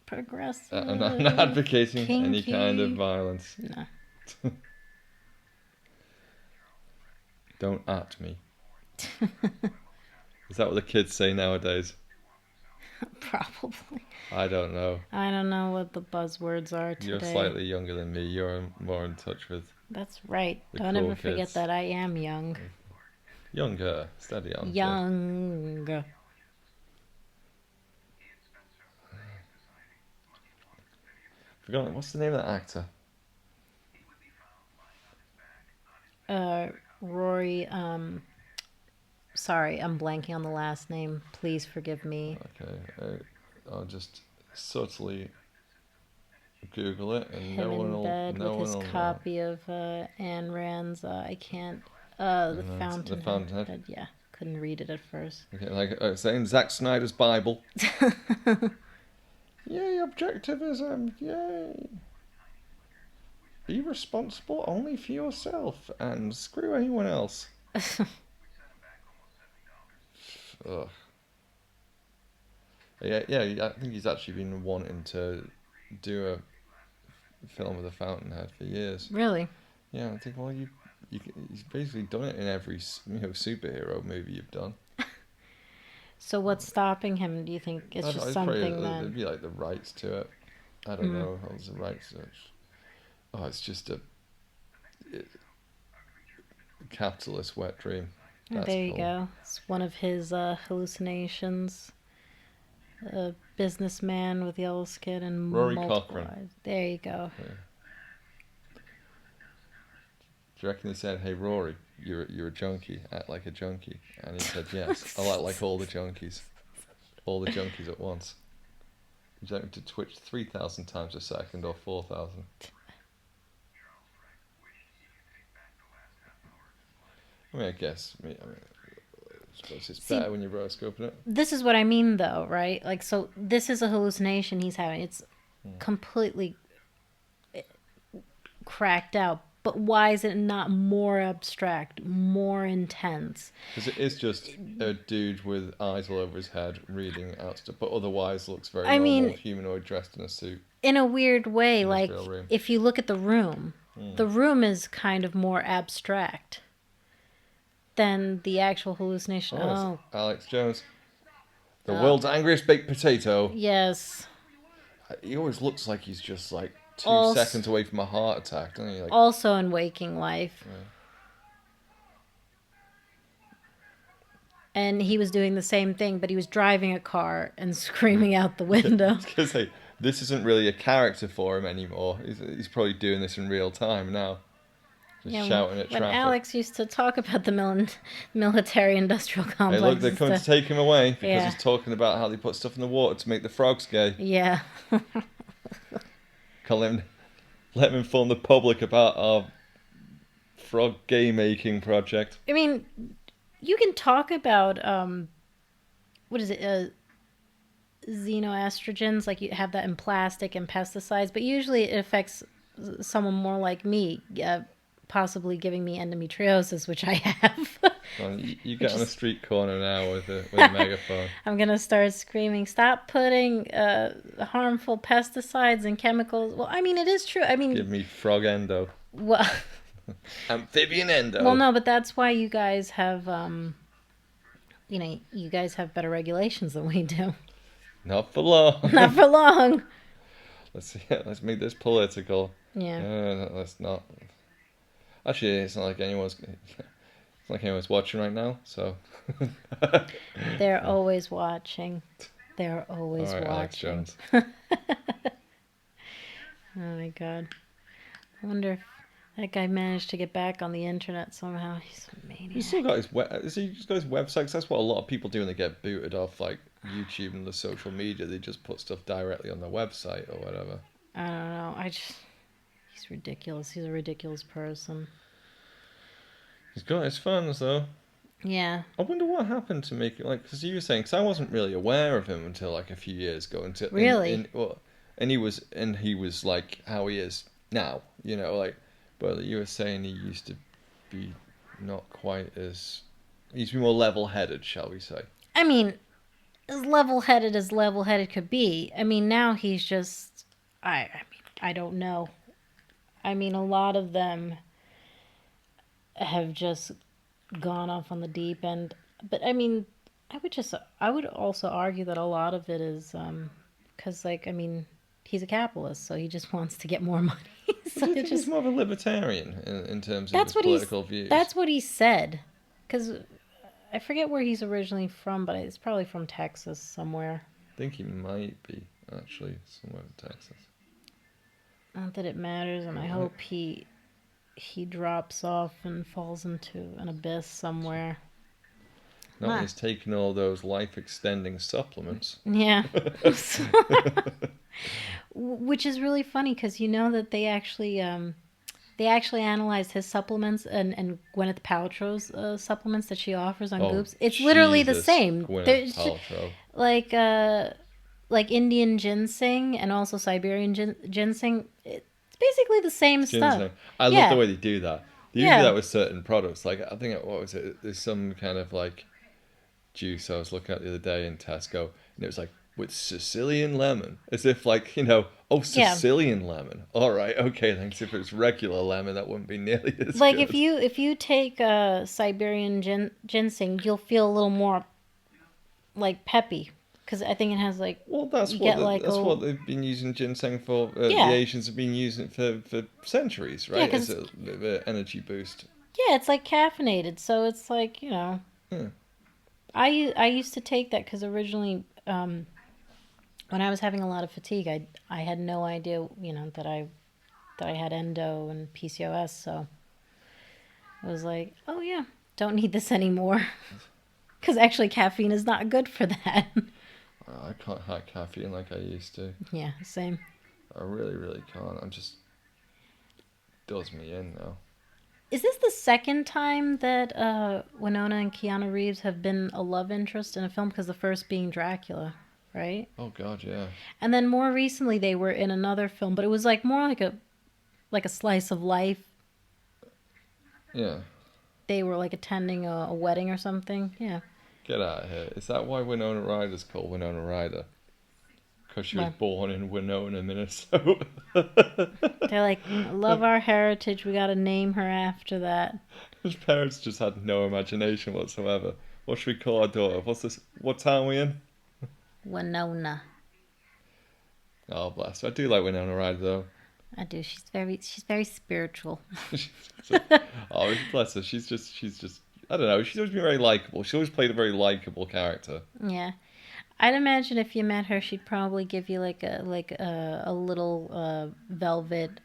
Speaker 2: Progressive.
Speaker 1: I'm not advocating
Speaker 2: kinky.
Speaker 1: any kind of violence.
Speaker 2: No.
Speaker 1: Don't at me. Is that what the kids say nowadays?
Speaker 2: Probably.
Speaker 1: I don't know.
Speaker 2: I don't know what the buzzwords are
Speaker 1: You're
Speaker 2: today.
Speaker 1: slightly younger than me. You're more in touch with
Speaker 2: That's right.
Speaker 1: the
Speaker 2: Don't
Speaker 1: cool
Speaker 2: ever forget
Speaker 1: kids.
Speaker 2: that I am young.
Speaker 1: Younger. Steady on, kid.
Speaker 2: Young.
Speaker 1: Forgot what's the name of that actor?
Speaker 2: Rory, sorry, I'm blanking on the last name. Please forgive me.
Speaker 1: Okay, I'll just subtly Google it, and
Speaker 2: Him in bed
Speaker 1: no
Speaker 2: with
Speaker 1: one
Speaker 2: his
Speaker 1: will know.
Speaker 2: copy of Ayn Rand's, I can't, The
Speaker 1: And it's the
Speaker 2: Fountainhead.
Speaker 1: Fountainhead.
Speaker 2: Yeah, couldn't read it at first.
Speaker 1: Okay, like saying Zack Snyder's Bible. Yay, objectivism! Yay! Be responsible only for yourself and screw anyone else. Ugh. Yeah. I think he's actually been wanting to do a film of the Fountainhead for years.
Speaker 2: Really?
Speaker 1: Yeah, I think he's basically done it in every superhero movie you've done.
Speaker 2: So what's stopping him? Do you think
Speaker 1: I
Speaker 2: it's
Speaker 1: don't know,
Speaker 2: just
Speaker 1: it's probably
Speaker 2: something
Speaker 1: it'd
Speaker 2: then?
Speaker 1: be like the rights to it. I don't know. Owns the rights to it. Oh, it's just a capitalist wet dream.
Speaker 2: Oh,
Speaker 1: That's
Speaker 2: there you
Speaker 1: cool.
Speaker 2: go. It's one of his hallucinations. A businessman with yellow skin and
Speaker 1: Rory
Speaker 2: multiple
Speaker 1: Cochrane.
Speaker 2: eyes. There you go.
Speaker 1: Yeah. Do you reckon he said, "Hey Rory, you're a junkie. Act like a junkie," and he said, "Yes, I like all the junkies, at once." Would you like me to twitch 3,000 times a second or 4,000? I mean, I guess. I suppose it's
Speaker 2: See,
Speaker 1: better when you're rotoscoping it.
Speaker 2: this is what I mean, though, right? Like, so this is a hallucination he's having. It's completely cracked out. But why is it not more abstract, more intense?
Speaker 1: Because it is just a dude with eyes all over his head reading out stuff, but otherwise looks very
Speaker 2: I
Speaker 1: normal,
Speaker 2: mean,
Speaker 1: humanoid dressed in a suit
Speaker 2: in a weird way,
Speaker 1: in his
Speaker 2: like,
Speaker 1: real room.
Speaker 2: if you look at the room is kind of more abstract than the actual hallucination.
Speaker 1: Oh, it's
Speaker 2: Oh,
Speaker 1: Alex Jones, the world's angriest baked potato.
Speaker 2: yes.
Speaker 1: He always looks like he's just like 2
Speaker 2: Also,
Speaker 1: seconds away from a heart attack, doesn't he? Like,
Speaker 2: also in waking life.
Speaker 1: yeah.
Speaker 2: And he was doing the same thing, but he was driving a car and screaming out the window.
Speaker 1: Because this isn't really a character for him anymore. He's probably doing this in real time now. Just
Speaker 2: Yeah,
Speaker 1: shouting at
Speaker 2: when
Speaker 1: traffic.
Speaker 2: Alex used to talk about the military-industrial complex.
Speaker 1: Hey, look, they're coming to take him away because
Speaker 2: Yeah.
Speaker 1: he's talking about how they put stuff in the water to make the frogs gay.
Speaker 2: Yeah.
Speaker 1: Let him inform the public about our frog gay making project.
Speaker 2: I mean, you can talk about what is it? Xenoestrogens, like you have that in plastic and pesticides, but usually it affects someone more like me, possibly giving me endometriosis, which I have.
Speaker 1: Well, you get on a street corner now with a megaphone.
Speaker 2: I'm gonna start screaming, "Stop putting harmful pesticides and chemicals." Well, I mean, it is true. I mean,
Speaker 1: Give me frog endo.
Speaker 2: well,
Speaker 1: Amphibian endo.
Speaker 2: well, no, but that's why you guys have, you guys have better regulations than we do.
Speaker 1: Not for long.
Speaker 2: Not for long.
Speaker 1: Let's make this political.
Speaker 2: Yeah.
Speaker 1: No, let's not. Actually, it's not like anyone's watching right now. So.
Speaker 2: They're always watching. They're always
Speaker 1: All right, Alex
Speaker 2: watching.
Speaker 1: Jones.
Speaker 2: Oh my god. I wonder if that guy managed to get back on the internet somehow. He's a maniac.
Speaker 1: He's still got his he's got his website. 'Cause that's what a lot of people do when they get booted off like YouTube and the social media. They just put stuff directly on their website or whatever.
Speaker 2: I don't know. He's ridiculous. He's a ridiculous person.
Speaker 1: He's got his fans though.
Speaker 2: Yeah.
Speaker 1: I wonder what happened to make it like because you were saying because I wasn't really aware of him until like a few years ago.
Speaker 2: Really?
Speaker 1: And he was like how he is now. Like, but you were saying he used to be not quite as. He used to be more level-headed, shall we say?
Speaker 2: I mean, as level-headed could be. I mean, now he's just. I don't know. I mean, a lot of them have just gone off on the deep end. But I mean, I would also argue that a lot of it is because, like, I mean, he's a capitalist, so he just wants to get more money.
Speaker 1: But do
Speaker 2: So
Speaker 1: you
Speaker 2: it
Speaker 1: think he's
Speaker 2: just
Speaker 1: more of a libertarian in terms of
Speaker 2: that's
Speaker 1: his
Speaker 2: what he's
Speaker 1: political views?
Speaker 2: that's what he said. Because I forget where he's originally from, but it's probably from Texas somewhere.
Speaker 1: I think he might be actually somewhere in Texas.
Speaker 2: Not that it matters, and I hope he drops off and falls into an abyss somewhere.
Speaker 1: Not when he's taking all those life-extending supplements.
Speaker 2: Yeah. Which is really funny because you know that they actually analyzed his supplements and Gwyneth Paltrow's supplements that she offers on
Speaker 1: Oh,
Speaker 2: Goops. It's literally the
Speaker 1: Jesus,
Speaker 2: same.
Speaker 1: Gwyneth Paltrow.
Speaker 2: Like Indian ginseng and also Siberian ginseng. It's basically the same stuff.
Speaker 1: Ginseng. I love
Speaker 2: Yeah.
Speaker 1: the way they do that. They do
Speaker 2: Yeah.
Speaker 1: that with certain products. Like, I think, what was it? There's some kind of, like, juice I was looking at the other day in Tesco, and it was like, with Sicilian lemon. As if, like, oh,
Speaker 2: Yeah.
Speaker 1: Sicilian lemon. All right, okay, thanks. If it was regular lemon, that wouldn't be nearly as
Speaker 2: Like
Speaker 1: good.
Speaker 2: if you take Siberian ginseng, you'll feel a little more like peppy because I think it has like
Speaker 1: Well, that's
Speaker 2: you
Speaker 1: what
Speaker 2: get like
Speaker 1: that's
Speaker 2: a
Speaker 1: what they've been using ginseng for.
Speaker 2: Yeah.
Speaker 1: The Asians have been using it for centuries, right?
Speaker 2: 'cause
Speaker 1: As a bit of an energy boost.
Speaker 2: yeah, it's like caffeinated, so it's like
Speaker 1: Yeah.
Speaker 2: I used to take that because originally when I was having a lot of fatigue, I had no idea that I had endo and PCOS, so I was like, oh yeah, don't need this anymore because actually caffeine is not good for that.
Speaker 1: I can't hack caffeine like I used to.
Speaker 2: Yeah, same.
Speaker 1: I really, really can't. I'm just does me in now.
Speaker 2: Is this the second time that Winona and Keanu Reeves have been a love interest in a film? Because the first being Dracula, right?
Speaker 1: Oh God, yeah.
Speaker 2: And then more recently they were in another film, but it was like more like a slice of life.
Speaker 1: Yeah.
Speaker 2: They were like attending a wedding or something. Yeah.
Speaker 1: Get out of here. Is that why Winona Ryder's called Winona Ryder? Because she was
Speaker 2: Why?
Speaker 1: born in Winona, Minnesota.
Speaker 2: They're like, love our heritage. We got to name her after that.
Speaker 1: His parents just had no imagination whatsoever. What should we call our daughter? What's this? What town are we in?
Speaker 2: Winona.
Speaker 1: Oh, bless her. I do like Winona Ryder, though.
Speaker 2: I do. She's very spiritual.
Speaker 1: Oh, bless her. She's just. I don't know. She's always been very likable. She always played a very likable character.
Speaker 2: Yeah. I'd imagine if you met her, she'd probably give you like a little velvet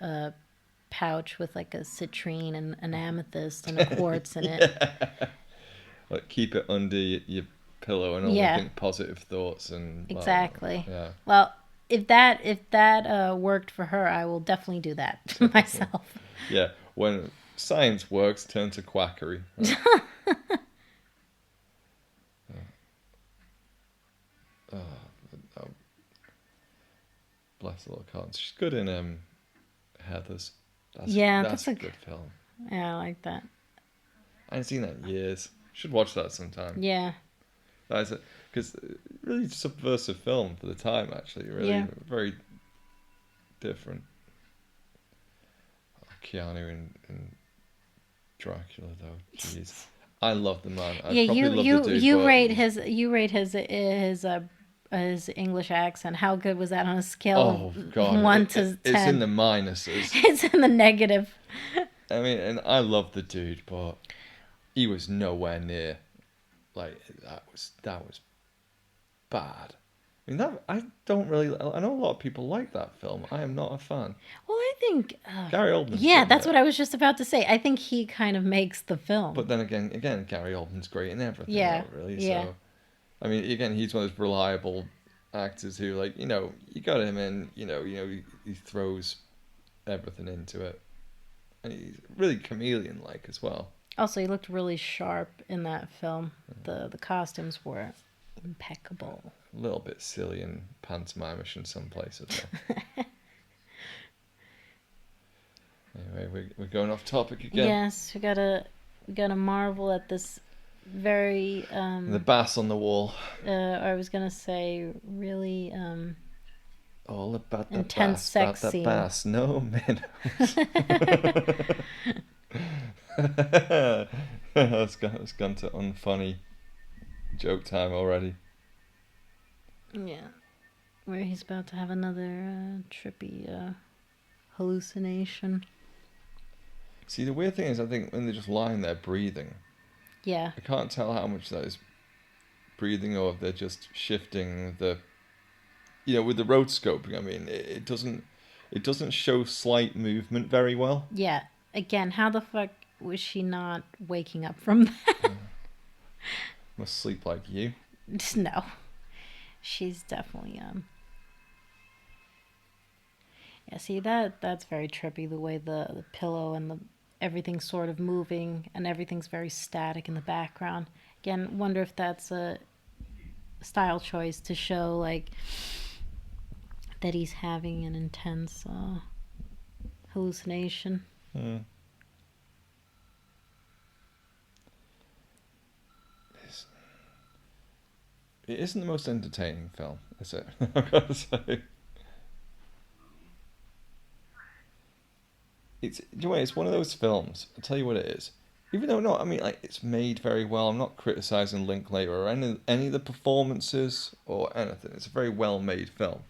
Speaker 2: pouch with like a citrine and an amethyst and a quartz in it.
Speaker 1: Yeah. Like, keep it under your pillow and only
Speaker 2: Yeah.
Speaker 1: think positive thoughts and blah, blah,
Speaker 2: Exactly.
Speaker 1: blah. Yeah.
Speaker 2: Well, if that worked for her, I will definitely do that myself.
Speaker 1: Yeah. When science works, turn to quackery. Right? Oh, bless the little cards. She's good in Heathers. That's a good film.
Speaker 2: Yeah, I like that.
Speaker 1: I haven't seen that in years. Should watch that sometime.
Speaker 2: Yeah.
Speaker 1: That's it, because really subversive film for the time. Actually, really very different. Oh, Keanu in Dracula though. Jeez, I love the man.
Speaker 2: You rate his English accent. How good was that on a scale of 1 to 10?
Speaker 1: It's in the minuses.
Speaker 2: It's in the negative.
Speaker 1: I mean, and I love the dude, but he was nowhere near. Like that was bad. I mean, I don't really. I know a lot of people like that film. I am not a fan.
Speaker 2: Well, I think
Speaker 1: Gary Oldman.
Speaker 2: Yeah, that's what I was just about to say. I think he kind of makes the film.
Speaker 1: But then again, Gary Oldman's great in everything.
Speaker 2: Yeah,
Speaker 1: really.
Speaker 2: yeah.
Speaker 1: So, I mean, again, he's one of those reliable actors who, like, you got him in. He throws everything into it, and he's really chameleon-like as well.
Speaker 2: Also, he looked really sharp in that film. The costumes were impeccable.
Speaker 1: A little bit silly and pantomimish in some places. Anyway, we're going off topic again.
Speaker 2: Yes, we gotta marvel at this very
Speaker 1: the bass on the wall.
Speaker 2: I was gonna say really
Speaker 1: all about the
Speaker 2: intense
Speaker 1: bass,
Speaker 2: sex
Speaker 1: about
Speaker 2: scene.
Speaker 1: The bass. No minnows. It's gone to unfunny. Joke time already.
Speaker 2: Yeah. Where he's about to have another trippy hallucination.
Speaker 1: See, the weird thing is, I think when they're just lying there breathing,
Speaker 2: Yeah.
Speaker 1: I can't tell how much that is breathing or if they're just shifting the, with the rotoscoping. I mean, it doesn't show slight movement very well.
Speaker 2: Yeah. Again, how the fuck was she not waking up from that?
Speaker 1: Must sleep like you.
Speaker 2: No. She's definitely Yeah, see that's very trippy, the way the pillow and the everything's sort of moving and everything's very static in the background. Again, wonder if that's a style choice to show like that he's having an intense hallucination.
Speaker 1: Hmm. It isn't the most entertaining film, is it? I've got to say. It's one of those films. I'll tell you what it is. Even though not, I mean, like it's made very well. I'm not criticizing Linklater or any of the performances or anything. It's a very well made film.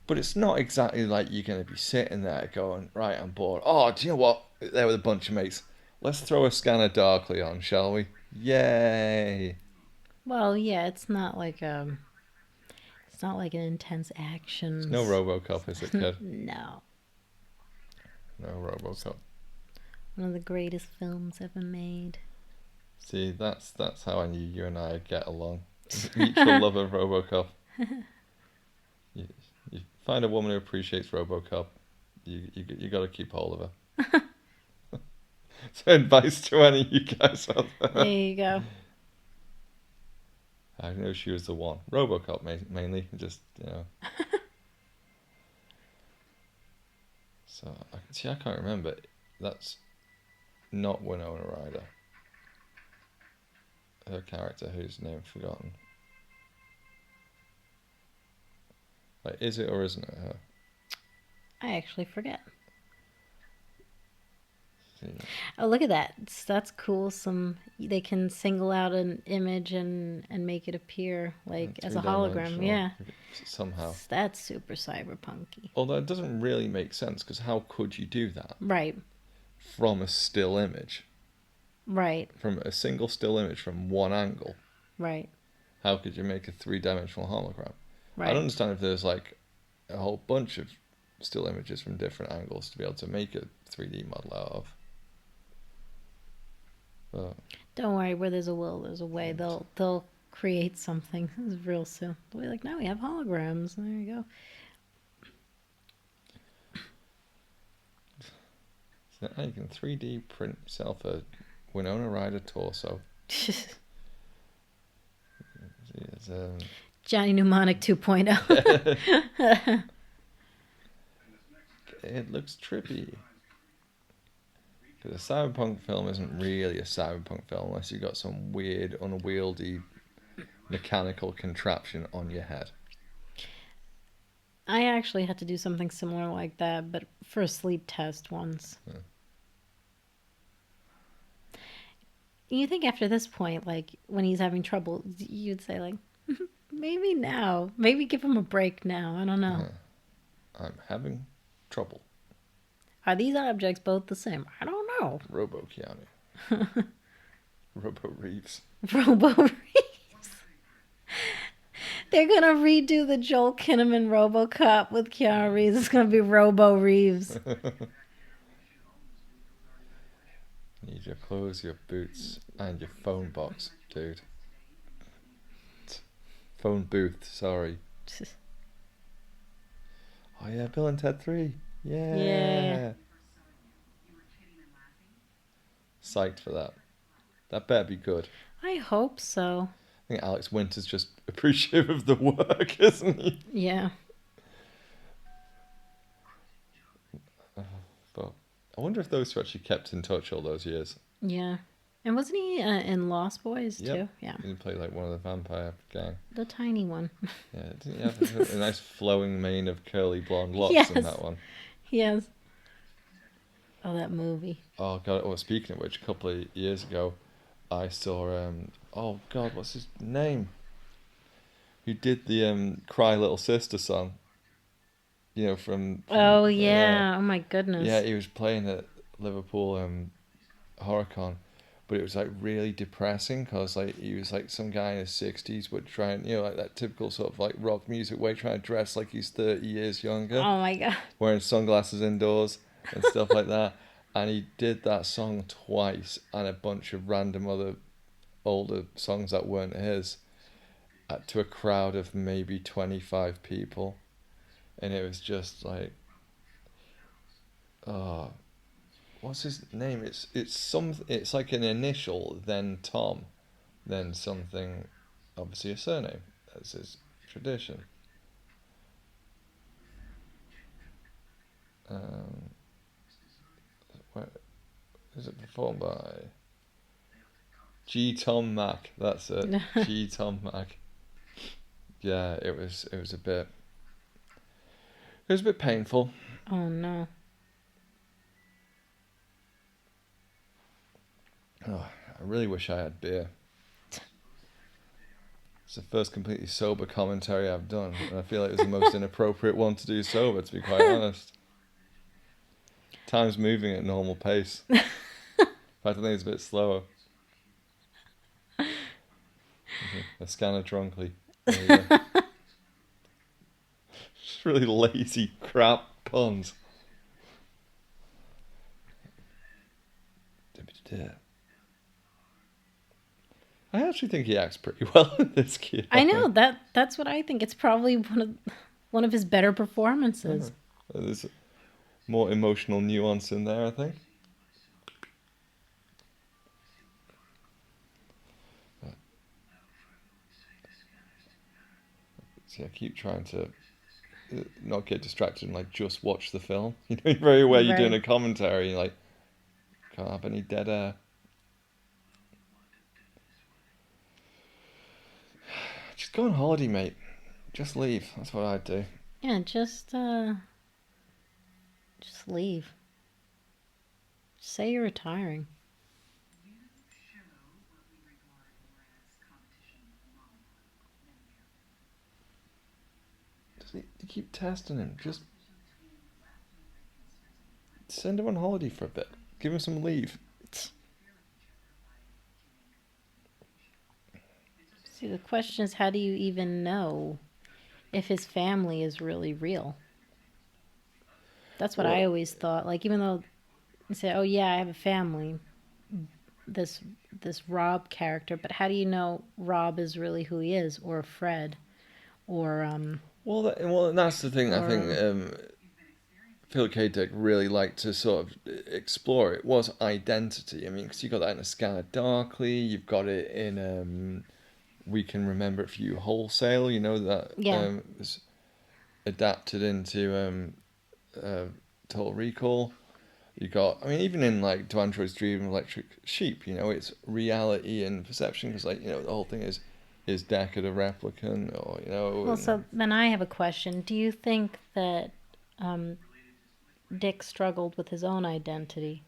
Speaker 1: But it's not exactly like you're going to be sitting there going, right, I'm bored. Oh, do you know what? There with a bunch of mates. Let's throw a Scanner Darkly on, shall we? Yay!
Speaker 2: Well, yeah, it's not like an intense
Speaker 1: It's
Speaker 2: action.
Speaker 1: no RoboCop, is it, kid?
Speaker 2: No.
Speaker 1: No RoboCop.
Speaker 2: One of the greatest films ever made.
Speaker 1: See, that's how I knew you and I get along. Mutual love of RoboCop. You find a woman who appreciates RoboCop, you got to keep hold of her. So advice to any of you guys out there.
Speaker 2: There you go.
Speaker 1: I know she was the one. RoboCop mainly, just So I can't remember. That's not Winona Ryder. Her character, whose name I've forgotten. Like, is it or isn't it her?
Speaker 2: I actually forget.
Speaker 1: See.
Speaker 2: Oh, look at that. That's cool. They can single out an image and make it appear like as a hologram. Yeah.
Speaker 1: Somehow.
Speaker 2: That's super cyberpunky.
Speaker 1: Although it doesn't really make sense, because how could you do that?
Speaker 2: Right.
Speaker 1: From a still image.
Speaker 2: Right.
Speaker 1: From a single still image from one angle.
Speaker 2: Right.
Speaker 1: How could you make a three-dimensional hologram?
Speaker 2: Right.
Speaker 1: I don't understand if there's like a whole bunch of still images from different angles to be able to make a 3D model out of. But
Speaker 2: don't worry, where there's a will, there's a way. They'll create something real soon. They'll be like, now we have holograms. There you go.
Speaker 1: So now you can 3D print yourself a Winona Ryder torso. It's,
Speaker 2: Johnny Mnemonic 2.0.
Speaker 1: It looks trippy. Because a cyberpunk film isn't really a cyberpunk film unless you've got some weird, unwieldy, mechanical contraption on your head.
Speaker 2: I actually had to do something similar like that, but for a sleep test once.
Speaker 1: Yeah.
Speaker 2: You think after this point, like, when he's having trouble, you'd say, like, maybe now. Maybe give him a break now. I don't know.
Speaker 1: I'm having trouble.
Speaker 2: Are these objects both the same? I don't know.
Speaker 1: Robo Keanu. Robo Reeves.
Speaker 2: Robo Reeves. They're going to redo the Joel Kinnaman RoboCop with Keanu Reeves. It's going to be Robo Reeves.
Speaker 1: Need your clothes, your boots, and your phone box, dude. Phone booth, sorry. Oh yeah, Bill and Ted 3. Yeah. Psyched for that. That better be good.
Speaker 2: I hope so.
Speaker 1: I think Alex Winter's just appreciative of the work, isn't he?
Speaker 2: Yeah.
Speaker 1: But I wonder if those two actually kept in touch all those years.
Speaker 2: Yeah. And wasn't he in Lost Boys too?
Speaker 1: Yep.
Speaker 2: Yeah.
Speaker 1: He played like one of the vampire gang.
Speaker 2: The tiny one.
Speaker 1: Yeah, didn't he have a nice flowing mane of curly blonde locks
Speaker 2: Yes.
Speaker 1: in that one?
Speaker 2: Yes. Oh, that movie.
Speaker 1: Oh god! Oh, speaking of which, a couple of years ago, I saw oh God, what's his name? Who did the Cry Little Sister song? You know,
Speaker 2: Oh
Speaker 1: yeah,
Speaker 2: yeah. Oh my
Speaker 1: yeah.
Speaker 2: goodness.
Speaker 1: He was playing at Liverpool HorrorCon, but it was like really depressing because like he was like some guy in his 60s, but trying, you know, like that typical sort of like rock music way, trying to dress like he's 30 years younger,
Speaker 2: Oh my god.
Speaker 1: wearing sunglasses indoors and stuff like that. And he did that song twice and a bunch of random other older songs that weren't his to a crowd of maybe 25 people. And it was just like, oh, what's his name? It's like an initial, then Tom, then something, obviously a surname. That's his tradition. Um, where is it performed by? G. Tom Mac. That's it. G. Tom Mac. Yeah, it was a bit. It was a bit painful.
Speaker 2: Oh no.
Speaker 1: Oh, I really wish I had beer. It's the first completely sober commentary I've done, and I feel like it's the most inappropriate one to do sober, to be quite honest. Time's moving at normal pace. In fact, I think it's a bit slower. A scanner drunkly. There you go. Just really lazy crap puns. I actually think he acts pretty well in this kid.
Speaker 2: I know that's what I think. It's probably one of his better performances.
Speaker 1: There's more emotional nuance in there, I think. See, I keep trying to not get distracted and like just watch the film. You know, you're very aware you're doing a commentary. You're like, can't have any dead air. Just go on holiday, mate. Just leave. That's what I'd do.
Speaker 2: Yeah, just leave. Just say you're retiring.
Speaker 1: Just you keep testing him. Just send him on holiday for a bit. Give him some leave.
Speaker 2: See, the question is, how do you even know if his family is really real? That's what I always thought. Like, even though you say, "Oh yeah, I have a family," this this Rob character, but how do you know Rob is really who he is, or Fred, or
Speaker 1: Well, that's the thing. I think
Speaker 2: or
Speaker 1: Phil K. Dick really liked to sort of explore. It was identity. I mean, because you got that in A Scanner Darkly. You've got it in We Can Remember It For You Wholesale. You know that
Speaker 2: yeah,
Speaker 1: was adapted into Total Recall. You got, I mean, even in like Do Androids Dream of Electric Sheep, you know, it's reality and perception because, like, you know, the whole thing is Deckard a replicant, or you know.
Speaker 2: well, so then I have a question. Do you think that um, Dick struggled with his own identity?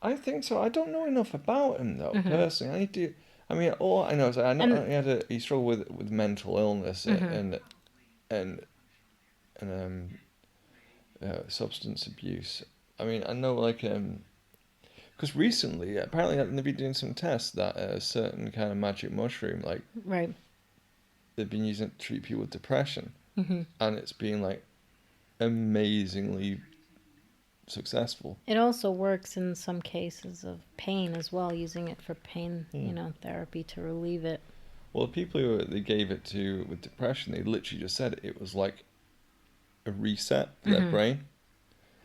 Speaker 1: I think so. I don't know enough about him though,
Speaker 2: Mm-hmm.
Speaker 1: personally. I need to. I mean, all I know is I know
Speaker 2: And
Speaker 1: he struggled with mental illness
Speaker 2: mm-hmm.
Speaker 1: and substance abuse. I mean, I know like because recently apparently they've been doing some tests that a certain kind of magic mushroom like
Speaker 2: Right.
Speaker 1: they've been using it to treat people with depression,
Speaker 2: Mm-hmm.
Speaker 1: and it's been like amazingly successful.
Speaker 2: It also works in some cases of pain as well, using it for pain,
Speaker 1: Hmm.
Speaker 2: therapy to relieve it.
Speaker 1: Well, the people who they gave it to with depression, they literally just said it was like a reset for their
Speaker 2: Mm-hmm.
Speaker 1: brain.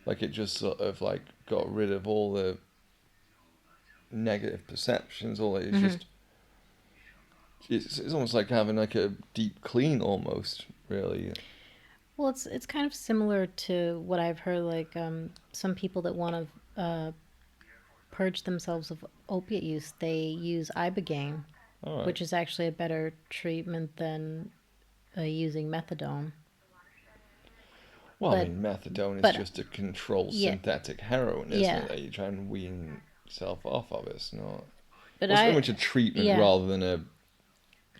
Speaker 1: Like it just sort of like got rid of all the negative perceptions. All it's
Speaker 2: Mm-hmm.
Speaker 1: just it's almost like having like a deep clean almost, really.
Speaker 2: Well, it's kind of similar to what I've heard. Like some people that want to purge themselves of opiate use, they use ibogaine,
Speaker 1: All right.
Speaker 2: which is actually a better treatment than using methadone.
Speaker 1: Well, I
Speaker 2: But
Speaker 1: mean, methadone is
Speaker 2: but
Speaker 1: just a controlled
Speaker 2: yeah,
Speaker 1: synthetic heroin, isn't
Speaker 2: yeah.
Speaker 1: it? That you try and wean yourself off of. It's not.
Speaker 2: But
Speaker 1: Well, it's very much a treatment rather than a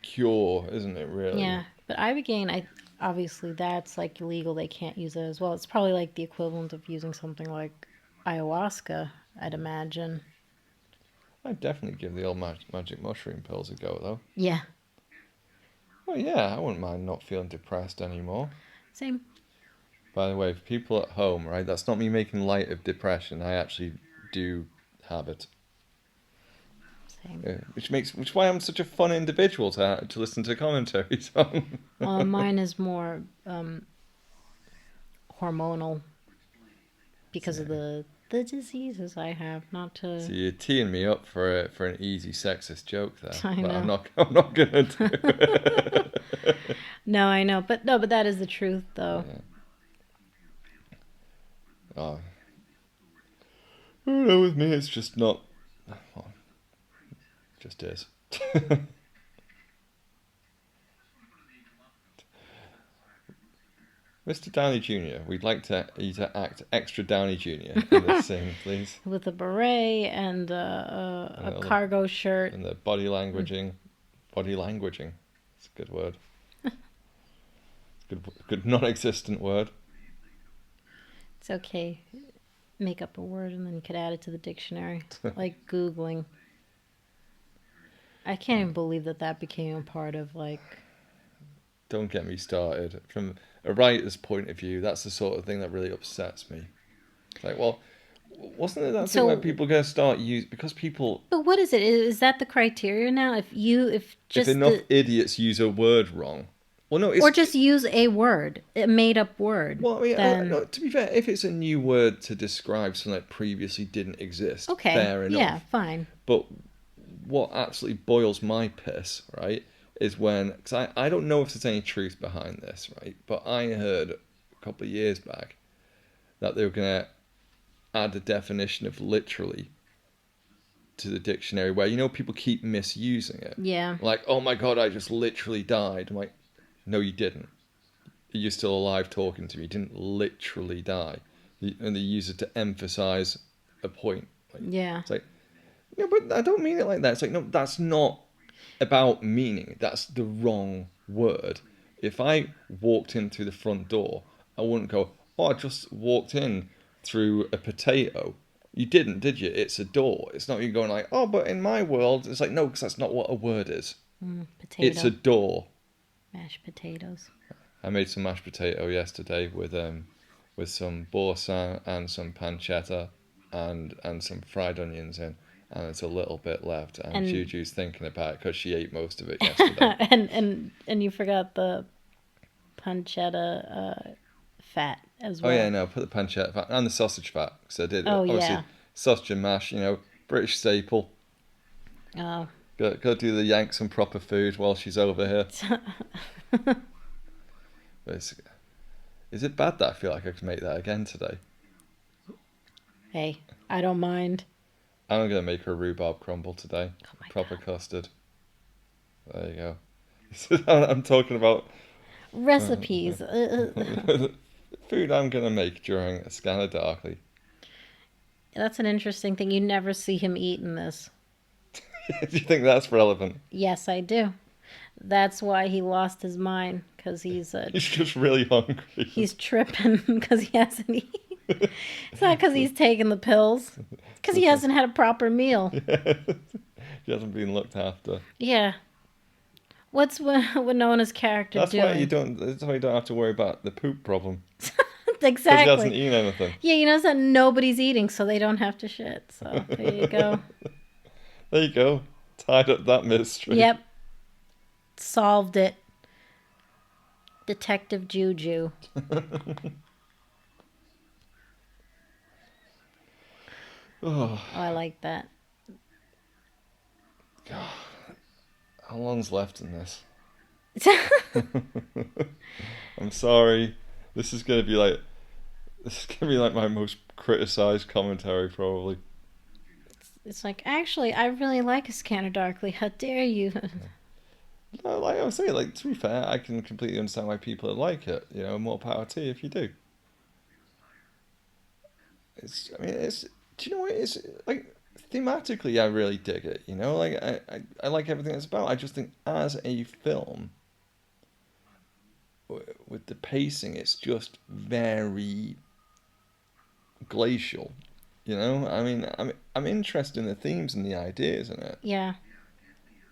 Speaker 1: cure, isn't it, really?
Speaker 2: Yeah, but Ibogaine, obviously that's like illegal. They can't use it as well. It's probably like the equivalent of using something like ayahuasca, I'd imagine.
Speaker 1: I'd definitely give the old magic mushroom pills a go, though.
Speaker 2: Yeah,
Speaker 1: Well, yeah, I wouldn't mind not feeling depressed anymore.
Speaker 2: same.
Speaker 1: By the way, for people at home, right, that's not me making light of depression. I actually do have it.
Speaker 2: Same.
Speaker 1: Which is why I'm such a fun individual to listen to commentaries on.
Speaker 2: Mine is more hormonal because of the diseases I have. Not to.
Speaker 1: So you're teeing me up for an easy sexist joke there,
Speaker 2: I
Speaker 1: but
Speaker 2: know.
Speaker 1: I'm not gonna do it.
Speaker 2: No, I know, but no, but that is the truth, though.
Speaker 1: Yeah. Oh, I don't know. With me, it's just not. Well, just is. Mr. Downey Jr., we'd like you to act extra Downey Jr. in this scene, please.
Speaker 2: With a beret and a cargo shirt.
Speaker 1: And the body languaging. Body languaging. It's a good word. Good non-existent word.
Speaker 2: It's okay. Make up a word and then you could add it to the dictionary. Like Googling. I can't even believe that became a part of, like...
Speaker 1: Don't get me started. From a writer's point of view, that's the sort of thing that really upsets me. It's like, well, wasn't it that thing where people are going to start because people...
Speaker 2: But what is it? Is that the criteria now? If
Speaker 1: enough idiots use a word wrong... Well, no,
Speaker 2: or just use a word, a made-up word.
Speaker 1: Well, I mean,
Speaker 2: then...
Speaker 1: no, to be fair, if it's a new word to describe something that previously didn't exist, fair enough.
Speaker 2: Yeah, fine.
Speaker 1: But what absolutely boils my piss, right, is when... Because I don't know if there's any truth behind this, right? But I heard a couple of years back that they were going to add a definition of literally to the dictionary where, people keep misusing it.
Speaker 2: Yeah.
Speaker 1: Like, oh my God, I just literally died. I'm like... No, you didn't. You're still alive talking to me. You didn't literally die. And they use it to emphasize a point.
Speaker 2: Yeah.
Speaker 1: It's like, no, but I don't mean it like that. It's like, no, that's not about meaning. That's the wrong word. If I walked in through the front door, I wouldn't go, oh, I just walked in through a potato. You didn't, did you? It's a door. It's not you going like, oh, but in my world, it's like, no, because that's not what a word is.
Speaker 2: Potato.
Speaker 1: It's a door.
Speaker 2: Mashed potatoes.
Speaker 1: I made some mashed potato yesterday with some boursin and some pancetta and some fried onions in, and there's a little bit left. And Juju's thinking about it because she ate most of it yesterday.
Speaker 2: and you forgot the pancetta fat as well.
Speaker 1: Oh yeah, no, put the pancetta fat and the sausage fat because I did.
Speaker 2: Oh
Speaker 1: obviously,
Speaker 2: yeah. Sausage
Speaker 1: and mash, British staple.
Speaker 2: Oh.
Speaker 1: Go do the yank some proper food while she's over here. Is it bad that I feel like I could make that again today?
Speaker 2: Hey, I don't mind.
Speaker 1: I'm going to make her a rhubarb crumble today.
Speaker 2: Oh my
Speaker 1: proper
Speaker 2: God.
Speaker 1: Custard. There you go. I'm talking about...
Speaker 2: Recipes.
Speaker 1: Food I'm going to make during a Scanner Darkly.
Speaker 2: That's an interesting thing. You never see him eating this.
Speaker 1: Do you think that's relevant?
Speaker 2: Yes, I do. That's why he lost his mind, because he's
Speaker 1: just really hungry.
Speaker 2: He's tripping because he hasn't eaten. It's not because he's taking the pills. It's because he hasn't had a proper meal.
Speaker 1: Yeah. He hasn't been looked after.
Speaker 2: Yeah. What's Winona's character doing?
Speaker 1: That's why you don't have to worry about the poop problem.
Speaker 2: Exactly.
Speaker 1: Because he hasn't eaten anything.
Speaker 2: Yeah, you notice that nobody's eating, so they don't have to shit. So there you go.
Speaker 1: There you go. Tied up that mystery.
Speaker 2: Yep. Solved it. Detective Juju. Oh, I like that.
Speaker 1: God. How long's left in this? I'm sorry. This is gonna be like my most criticized commentary probably.
Speaker 2: It's like, actually, I really like A Scanner Darkly. How dare you?
Speaker 1: No, like I was saying, like, to be fair, I can completely understand why people like it. More power to you if you do. Do you know what? It's like, thematically, I really dig it. You know, like I like everything it's about. I just think as a film, with the pacing, it's just very glacial. You know, I mean, I'm interested in the themes and the ideas in it,
Speaker 2: Yeah.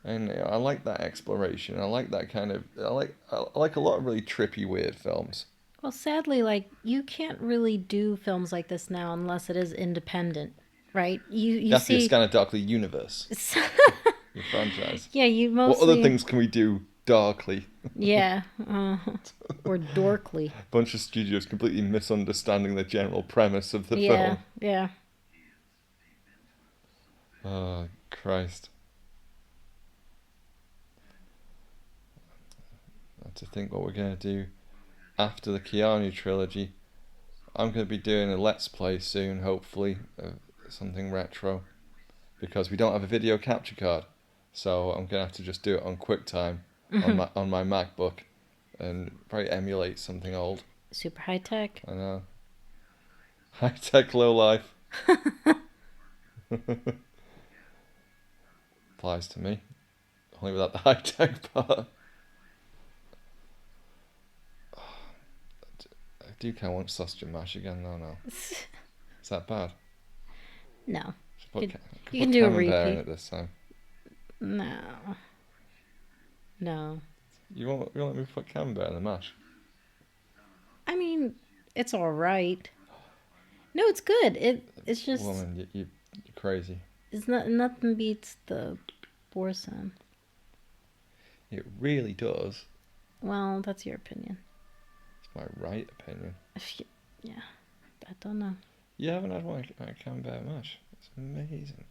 Speaker 1: and you know, I like that exploration. I like that kind of. I like a lot of really trippy, weird films.
Speaker 2: Well, sadly, like you can't really do films like this now unless it is independent, right? You
Speaker 1: It has to be a
Speaker 2: see,
Speaker 1: Scanner Darkly universe, the franchise.
Speaker 2: yeah, you
Speaker 1: What other
Speaker 2: mostly,
Speaker 1: things can we do darkly?
Speaker 2: yeah, or dorkly,
Speaker 1: A bunch of studios completely misunderstanding the general premise of the
Speaker 2: yeah,
Speaker 1: film.
Speaker 2: yeah.
Speaker 1: Oh, Christ. I have to think what we're going to do after the Keanu trilogy. I'm going to be doing a Let's Play soon, hopefully, of something retro, because we don't have a video capture card. So I'm going to have to just do it on QuickTime on my MacBook and probably emulate something old.
Speaker 2: Super high tech.
Speaker 1: I know. High tech, low life. Applies to me. Only without the high tech part. I do kind of want sausage and mash again, though, no. Is that bad?
Speaker 2: No,
Speaker 1: Should
Speaker 2: you
Speaker 1: put,
Speaker 2: can,
Speaker 1: could
Speaker 2: you
Speaker 1: put
Speaker 2: can do a
Speaker 1: camembert in
Speaker 2: repeat.
Speaker 1: it this time.
Speaker 2: No, no.
Speaker 1: You won't let me put camembert in the mash?
Speaker 2: I mean, it's all right. No, it's good. It's just
Speaker 1: Woman, you're crazy.
Speaker 2: it's not nothing beats the boursin.
Speaker 1: It really does.
Speaker 2: Well, that's your opinion.
Speaker 1: It's my right opinion.
Speaker 2: If you, yeah, I don't know.
Speaker 1: You haven't had one at camembert mash. It's amazing.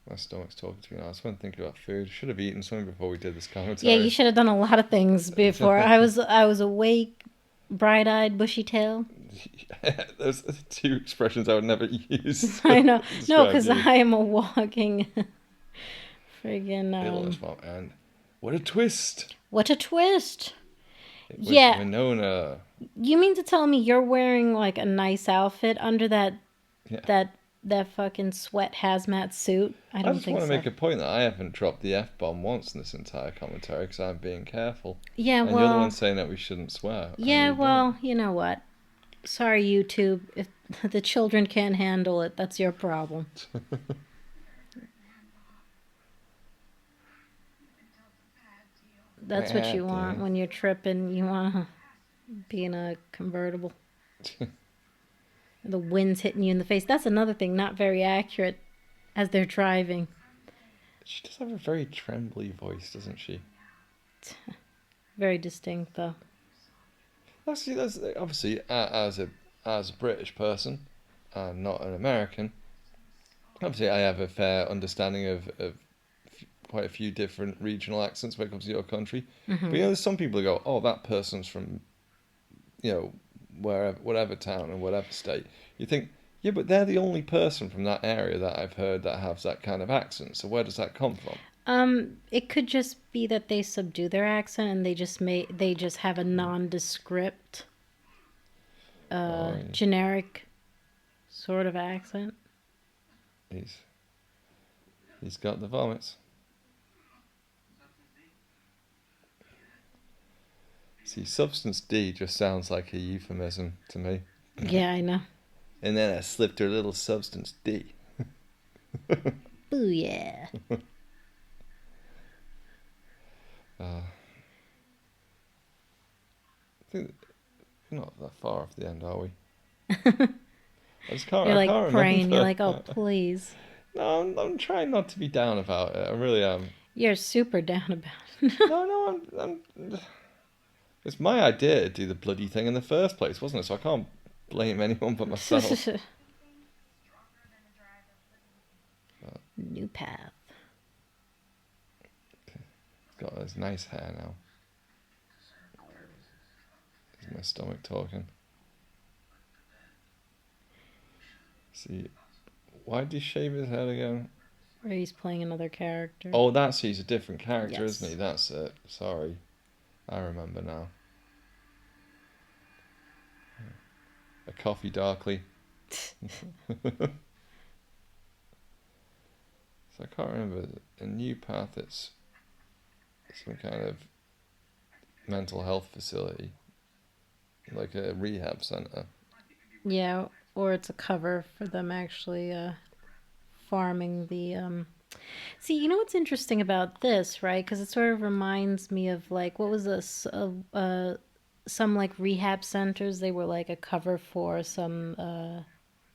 Speaker 1: My stomach's talking to me now. I was thinking about food. Should have eaten something before we did this
Speaker 2: Yeah,
Speaker 1: commentary.
Speaker 2: you should have done a lot of things before. I was awake, bright-eyed, bushy-tailed.
Speaker 1: There's two expressions I would never use
Speaker 2: I
Speaker 1: to
Speaker 2: know. No,
Speaker 1: describe
Speaker 2: because
Speaker 1: you.
Speaker 2: I am a walking friggin'
Speaker 1: And what a twist!
Speaker 2: what a twist.
Speaker 1: It was
Speaker 2: Yeah,
Speaker 1: Winona.
Speaker 2: you mean to tell me you're wearing like a nice outfit under
Speaker 1: Yeah.
Speaker 2: that fucking sweat hazmat suit? I
Speaker 1: I
Speaker 2: don't
Speaker 1: just
Speaker 2: think
Speaker 1: want to
Speaker 2: so.
Speaker 1: make a point that I haven't dropped the F bomb once in this entire commentary because I'm being careful.
Speaker 2: Yeah,
Speaker 1: And you're the one
Speaker 2: well,
Speaker 1: saying that we shouldn't swear.
Speaker 2: yeah,
Speaker 1: And we
Speaker 2: well, you know what? Sorry, YouTube. If the children can't handle it, that's your problem.
Speaker 1: don't.
Speaker 2: That's what you want when you're tripping. You want to be in a convertible. The wind's hitting you in the face. That's another thing, not very accurate as they're driving.
Speaker 1: She does have a very trembly voice, doesn't she?
Speaker 2: Very distinct, though.
Speaker 1: That's obviously as a British person and not an American. Obviously, I have a fair understanding of quite a few different regional accents when it comes to your country. But you know, there's some people who go, "Oh, that person's from, you know, wherever, whatever town and whatever state." You think, yeah, but they're the only person from that area that I've heard that has that kind of accent. So where does that come from?
Speaker 2: It could just be that they subdue their accent and they just have a nondescript,
Speaker 1: Oh, yeah.
Speaker 2: generic sort of accent.
Speaker 1: He's got the vomits. See, substance D just sounds like a euphemism to me.
Speaker 2: Yeah, I know.
Speaker 1: And then I slipped her little substance D.
Speaker 2: Booyah.
Speaker 1: I think we're not that far off the end, are we?
Speaker 2: You're like
Speaker 1: can't
Speaker 2: praying.
Speaker 1: remember.
Speaker 2: You're like, oh, please.
Speaker 1: No, I'm trying not to be down about it. I really am.
Speaker 2: You're super down about it.
Speaker 1: No, I'm. It's my idea to do the bloody thing in the first place, wasn't it? So I can't blame anyone but myself.
Speaker 2: New path.
Speaker 1: He's got his nice hair now. Is my stomach talking? See, why did he shave his head again?
Speaker 2: Where he's playing another character.
Speaker 1: Oh, he's a different character,
Speaker 2: Yes.
Speaker 1: isn't he? That's it. Sorry. I remember now. A coffee darkly. So I can't remember. A new path. It's some kind of mental health facility, like a rehab center.
Speaker 2: Yeah, or it's a cover for them actually farming the See, you know what's interesting about this, right? Because it sort of reminds me of like what was this? Some like rehab centers. They were like a cover for some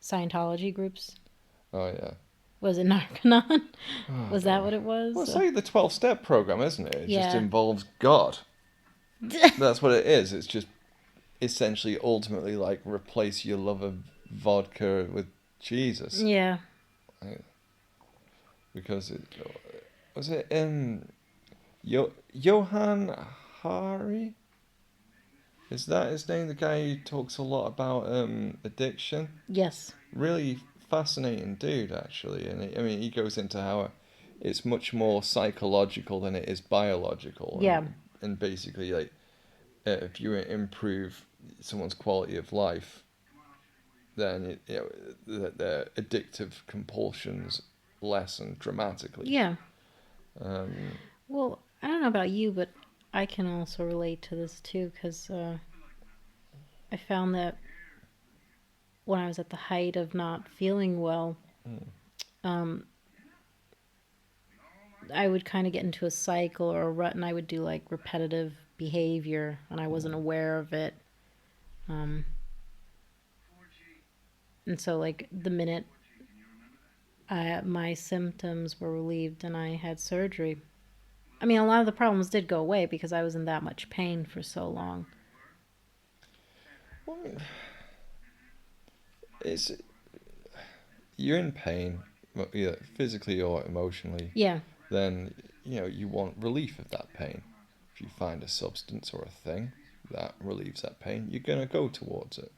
Speaker 2: Scientology groups.
Speaker 1: Oh yeah.
Speaker 2: Was it Narconon?
Speaker 1: Oh, I
Speaker 2: Was
Speaker 1: don't
Speaker 2: that
Speaker 1: know.
Speaker 2: what it
Speaker 1: Well,
Speaker 2: was?
Speaker 1: it's like the 12-step program, isn't it? It just
Speaker 2: Yeah.
Speaker 1: involves God. That's what it is. It's just essentially, ultimately, like replace your love of vodka with Jesus.
Speaker 2: Yeah.
Speaker 1: Right? Because it was it Johann Hari? Is that his name? The guy who talks a lot about addiction.
Speaker 2: Yes.
Speaker 1: Really fascinating dude, actually. And I mean, he goes into how it's much more psychological than it is biological,
Speaker 2: Yeah.
Speaker 1: and basically, like, if you improve someone's quality of life, then their addictive compulsions lessen dramatically.
Speaker 2: Yeah.
Speaker 1: Um,
Speaker 2: Well, I don't know about you, but I can also relate to this too because I found that when I was at the height of not feeling well,
Speaker 1: mm,
Speaker 2: um, I would kind of get into a cycle or a rut, and I would do like repetitive behavior, and I wasn't
Speaker 1: mm.
Speaker 2: aware of it. Um, and so, like the minute my symptoms were relieved and I had surgery, I mean, a lot of the problems did go away because I was in that much pain for so long.
Speaker 1: Well, it's you're in pain, either physically or emotionally.
Speaker 2: Yeah.
Speaker 1: Then you want relief of that pain. If you find a substance or a thing that relieves that pain, you're gonna go towards it.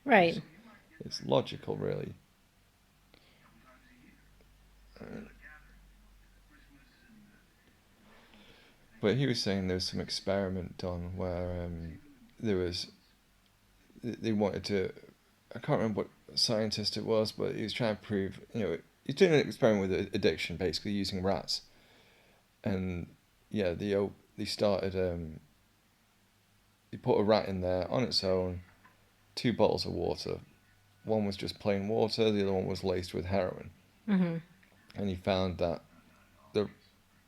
Speaker 2: Right.
Speaker 1: It's, it's logical, really. But he was saying there was some experiment done where there was they wanted to. I can't remember what scientist it was, but he was trying to prove. He's doing an experiment with addiction, basically using rats. And yeah, they started. They put a rat in there on its own, 2 bottles of water. One was just plain water, the other one was laced with heroin.
Speaker 2: Mm-hmm.
Speaker 1: And he found that the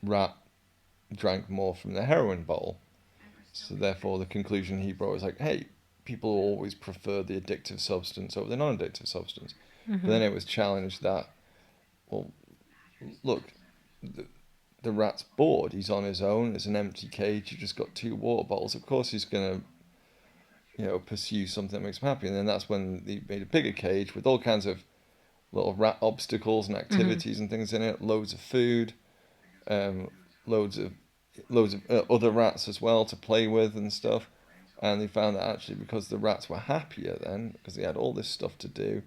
Speaker 1: rat drank more from the heroin bottle. So therefore, the conclusion he brought was like, hey, people always prefer the addictive substance over the non-addictive substance. But
Speaker 2: Mm-hmm.
Speaker 1: then it was challenged that, well, look, the rat's bored. He's on his own. It's an empty cage. You just got 2 water bottles. Of course, he's gonna, pursue something that makes him happy. And then that's when they made a bigger cage with all kinds of little rat obstacles and
Speaker 2: Mm-hmm.
Speaker 1: activities and things in it. Loads of food, um, loads of other rats as well to play with and stuff. And they found that actually because the rats were happier then, because they had all this stuff to do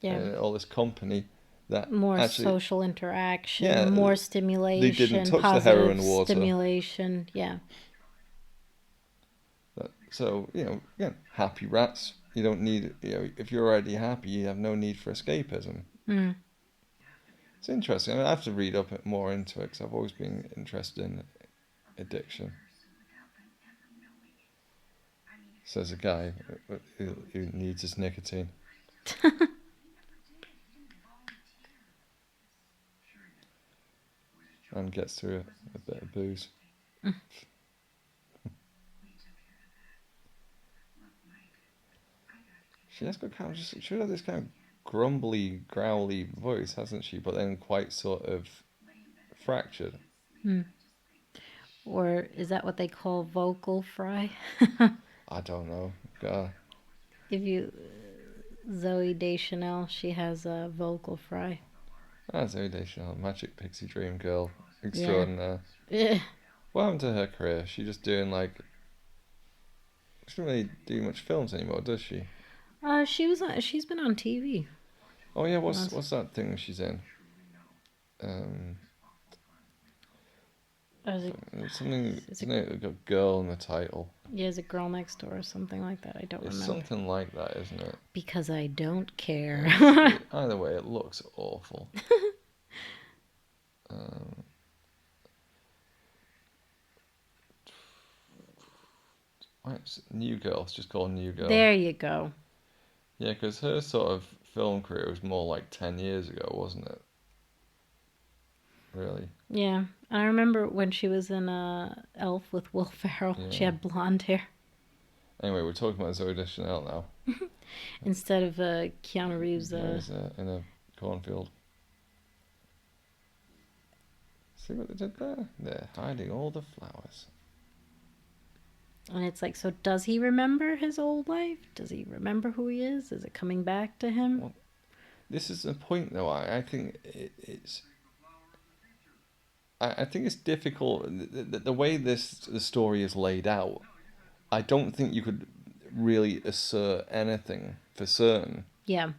Speaker 2: Yeah.
Speaker 1: and all this company, that
Speaker 2: More
Speaker 1: actually,
Speaker 2: social interaction,
Speaker 1: yeah,
Speaker 2: more
Speaker 1: they didn't
Speaker 2: stimulation,
Speaker 1: touch the
Speaker 2: positive
Speaker 1: heroin water.
Speaker 2: stimulation. Yeah.
Speaker 1: So, again, happy rats. You don't need, if you're already happy, you have no need for escapism.
Speaker 2: Mm.
Speaker 1: It's interesting. I mean, I have to read up more into it because I've always been interested in addiction. Says a guy who needs his nicotine and gets through a bit of booze. She has got kind of she has this kind of grumbly, growly voice, hasn't she? But then quite sort of fractured.
Speaker 2: Mm. Or is that what they call vocal fry?
Speaker 1: I don't know. God.
Speaker 2: If you Zoe Deschanel, she has a vocal fry.
Speaker 1: Ah, Zoe Deschanel, Magic Pixie Dream Girl
Speaker 2: Yeah.
Speaker 1: extraordinaire.
Speaker 2: Eh.
Speaker 1: What happened to her career? She just doing like she doesn't really do much films anymore, does she?
Speaker 2: She's been on TV.
Speaker 1: Oh yeah, what's
Speaker 2: Once.
Speaker 1: that thing she's in? Um, Something, isn't it? A girl in the title.
Speaker 2: Yeah, is it Girl Next Door or something like that? I don't
Speaker 1: It's
Speaker 2: remember.
Speaker 1: something like that, isn't it?
Speaker 2: Because I don't care.
Speaker 1: Either way, it looks awful. New Girl. It's just called New Girl.
Speaker 2: There you go.
Speaker 1: Yeah, because her sort of film career was more like 10 years ago, wasn't it? Really?
Speaker 2: Yeah. I remember when she was in Elf with Will Ferrell.
Speaker 1: Yeah.
Speaker 2: She had blonde hair.
Speaker 1: Anyway, we're talking about Zooey Deschanel now.
Speaker 2: Instead of Keanu Reeves.
Speaker 1: In a cornfield. See what they did there? They're hiding all the flowers.
Speaker 2: And it's like, so does he remember his old life? Does he remember who he is? Is it coming back to him?
Speaker 1: Well, this is the point, though. I think it's. I think it's difficult. The way the story is laid out, I don't think you could really assert anything for certain.
Speaker 2: Yeah.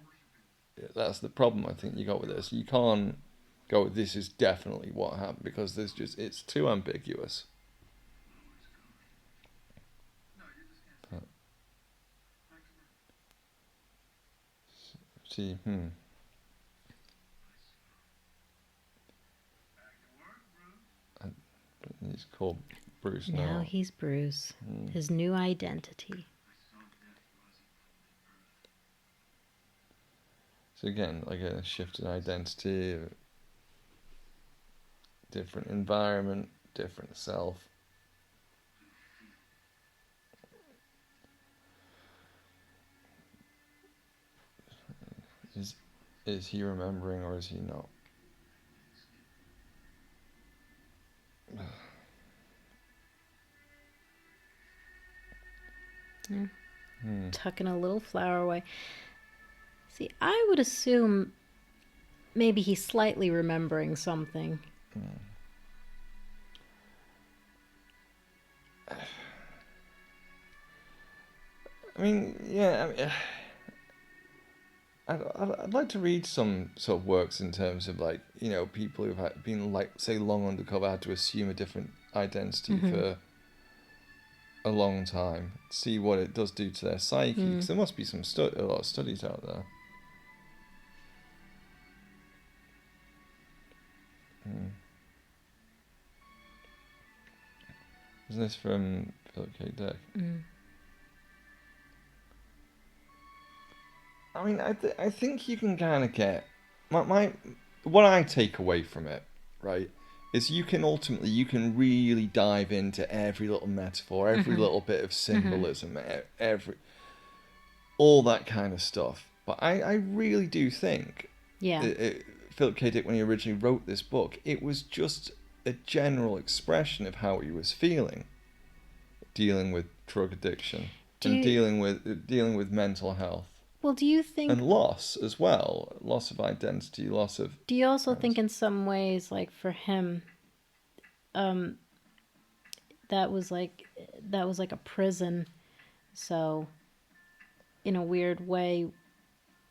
Speaker 1: That's the problem I think you got with this. You can't go, this is definitely what happened, because it's too ambiguous. See, He's called Bruce now.
Speaker 2: Now he's Bruce. His new identity.
Speaker 1: So again, like a shift in identity, a different environment, different self. Is he remembering or is he not?
Speaker 2: Yeah. Tucking a little flower away. See, I would assume maybe he's slightly remembering something.
Speaker 1: I mean, yeah. I'd like to read some sort of works in terms of, like, you know, people who've been, like, say, long undercover, had to assume a different identity for a long time. See what it does do to their psyche. Because there must be a lot of studies out there. Isn't this from Philip K. Dick? I mean, I think you can kind of get what I take away from it, right, is you can really dive into every little metaphor, every little bit of symbolism, all that kind of stuff. But I really do think, Philip K. Dick, when he originally wrote this book, it was just a general expression of how he was feeling, dealing with drug addiction dealing with mental health.
Speaker 2: Well, do you think...
Speaker 1: And loss as well. Loss of identity, loss of...
Speaker 2: Do you also think in some ways, like, for him, that was like a prison. So, in a weird way,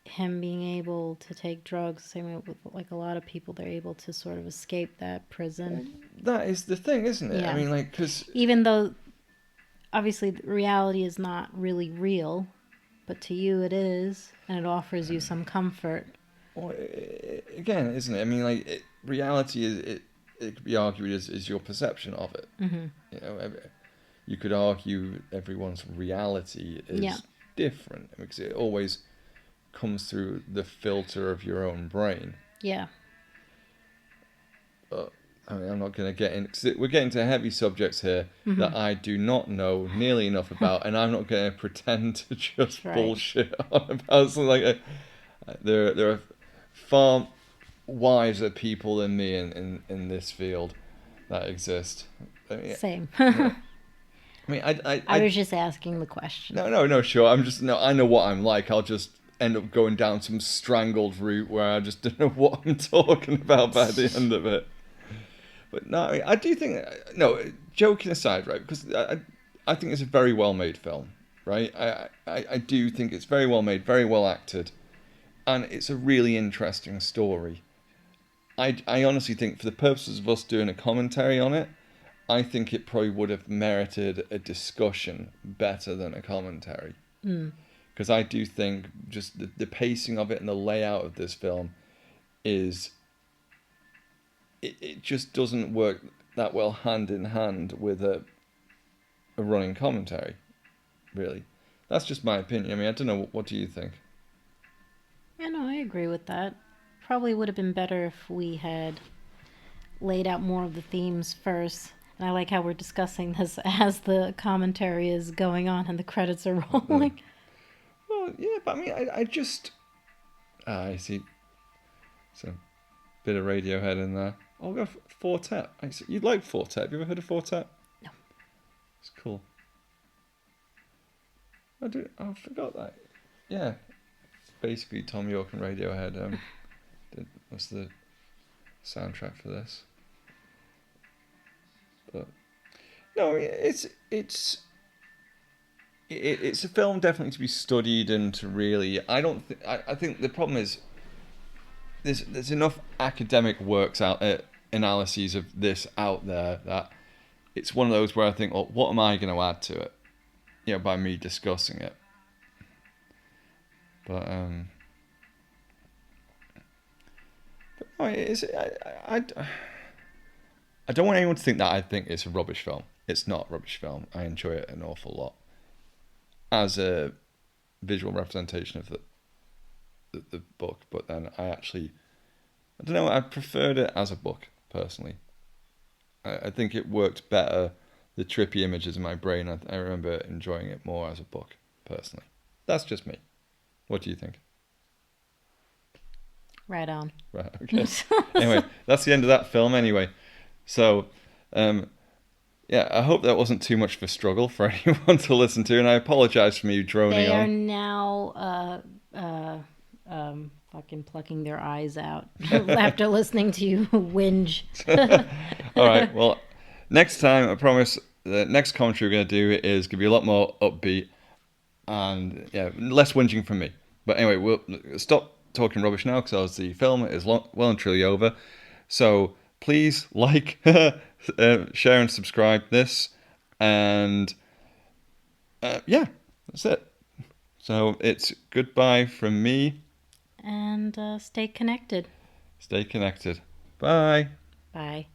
Speaker 2: him being able to take drugs, same way with, like, a lot of people, they're able to sort of escape that prison.
Speaker 1: That is the thing, isn't it?
Speaker 2: Yeah.
Speaker 1: I mean, like, because...
Speaker 2: Even though, obviously, reality is not really real... But to you it is, and it offers you some comfort.
Speaker 1: Well, again, isn't it? I mean, like, reality it could be argued as your perception of it. You know, you could argue everyone's reality is different because it always comes through the filter of your own brain.
Speaker 2: Yeah.
Speaker 1: But I mean, I'm not going to get in, because we're getting to heavy subjects here that I do not know nearly enough about, and I'm not going to pretend to just bullshit on about something like that. There are far wiser people than me in this field that exist. I mean,
Speaker 2: same.
Speaker 1: I mean, I
Speaker 2: was just asking the question.
Speaker 1: No, sure. I know what I'm like. I'll just end up going down some strangled route where I just don't know what I'm talking about by the end of it. But no, I mean, I do think, no, joking aside, right, because I think it's a very well-made film, right? I do think it's very well made, very well acted, and it's a really interesting story. I honestly think, for the purposes of us doing a commentary on it, I think it probably would have merited a discussion better than a commentary. Because I do think just the pacing of it and the layout of this film is... It just doesn't work that well hand in hand with a running commentary, really. That's just my opinion. I mean, I don't know, what do you think?
Speaker 2: Yeah, no, I agree with that. Probably would have been better if we had laid out more of the themes first. And I like how we're discussing this as the commentary is going on and the credits are rolling.
Speaker 1: Well, yeah, but I mean, I just... I see. So, bit of Radiohead in there. I'll go Fortet. You'd like Fortet. Have you ever heard of Fortet?
Speaker 2: No.
Speaker 1: It's cool. I forgot that. Yeah. It's basically Tom York and Radiohead. What's the soundtrack for this? But no, it's a film definitely to be studied and to really. I think the problem is there's enough academic works out analyses of this out there that it's one of those where I think, well, what am I going to add to it? By me discussing it. But no, I don't want anyone to think that I think it's a rubbish film. It's not a rubbish film. I enjoy it an awful lot as a visual representation of the book. But then I don't know. I preferred it as a book personally. I think it worked better. The trippy images in my brain. I remember enjoying it more as a book personally. That's just me. What do you think?
Speaker 2: Right on.
Speaker 1: Right. Okay. Anyway, that's the end of that film. Anyway. So, yeah, I hope that wasn't too much of a struggle for anyone to listen to, and I apologize for me droning
Speaker 2: They are
Speaker 1: on.
Speaker 2: now fucking plucking their eyes out after listening to you whinge.
Speaker 1: All right, well, next time, I promise, the next commentary we're going to do is going to be a lot more upbeat and, yeah, less whinging from me. But anyway, we'll stop talking rubbish now because the film is well and truly over. So... please like, share and subscribe this. And yeah, that's it. So it's goodbye from me.
Speaker 2: And stay connected.
Speaker 1: Stay connected. Bye.
Speaker 2: Bye.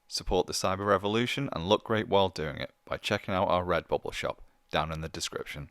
Speaker 1: Support the cyber revolution and look great while doing it by checking out our Redbubble shop down in the description.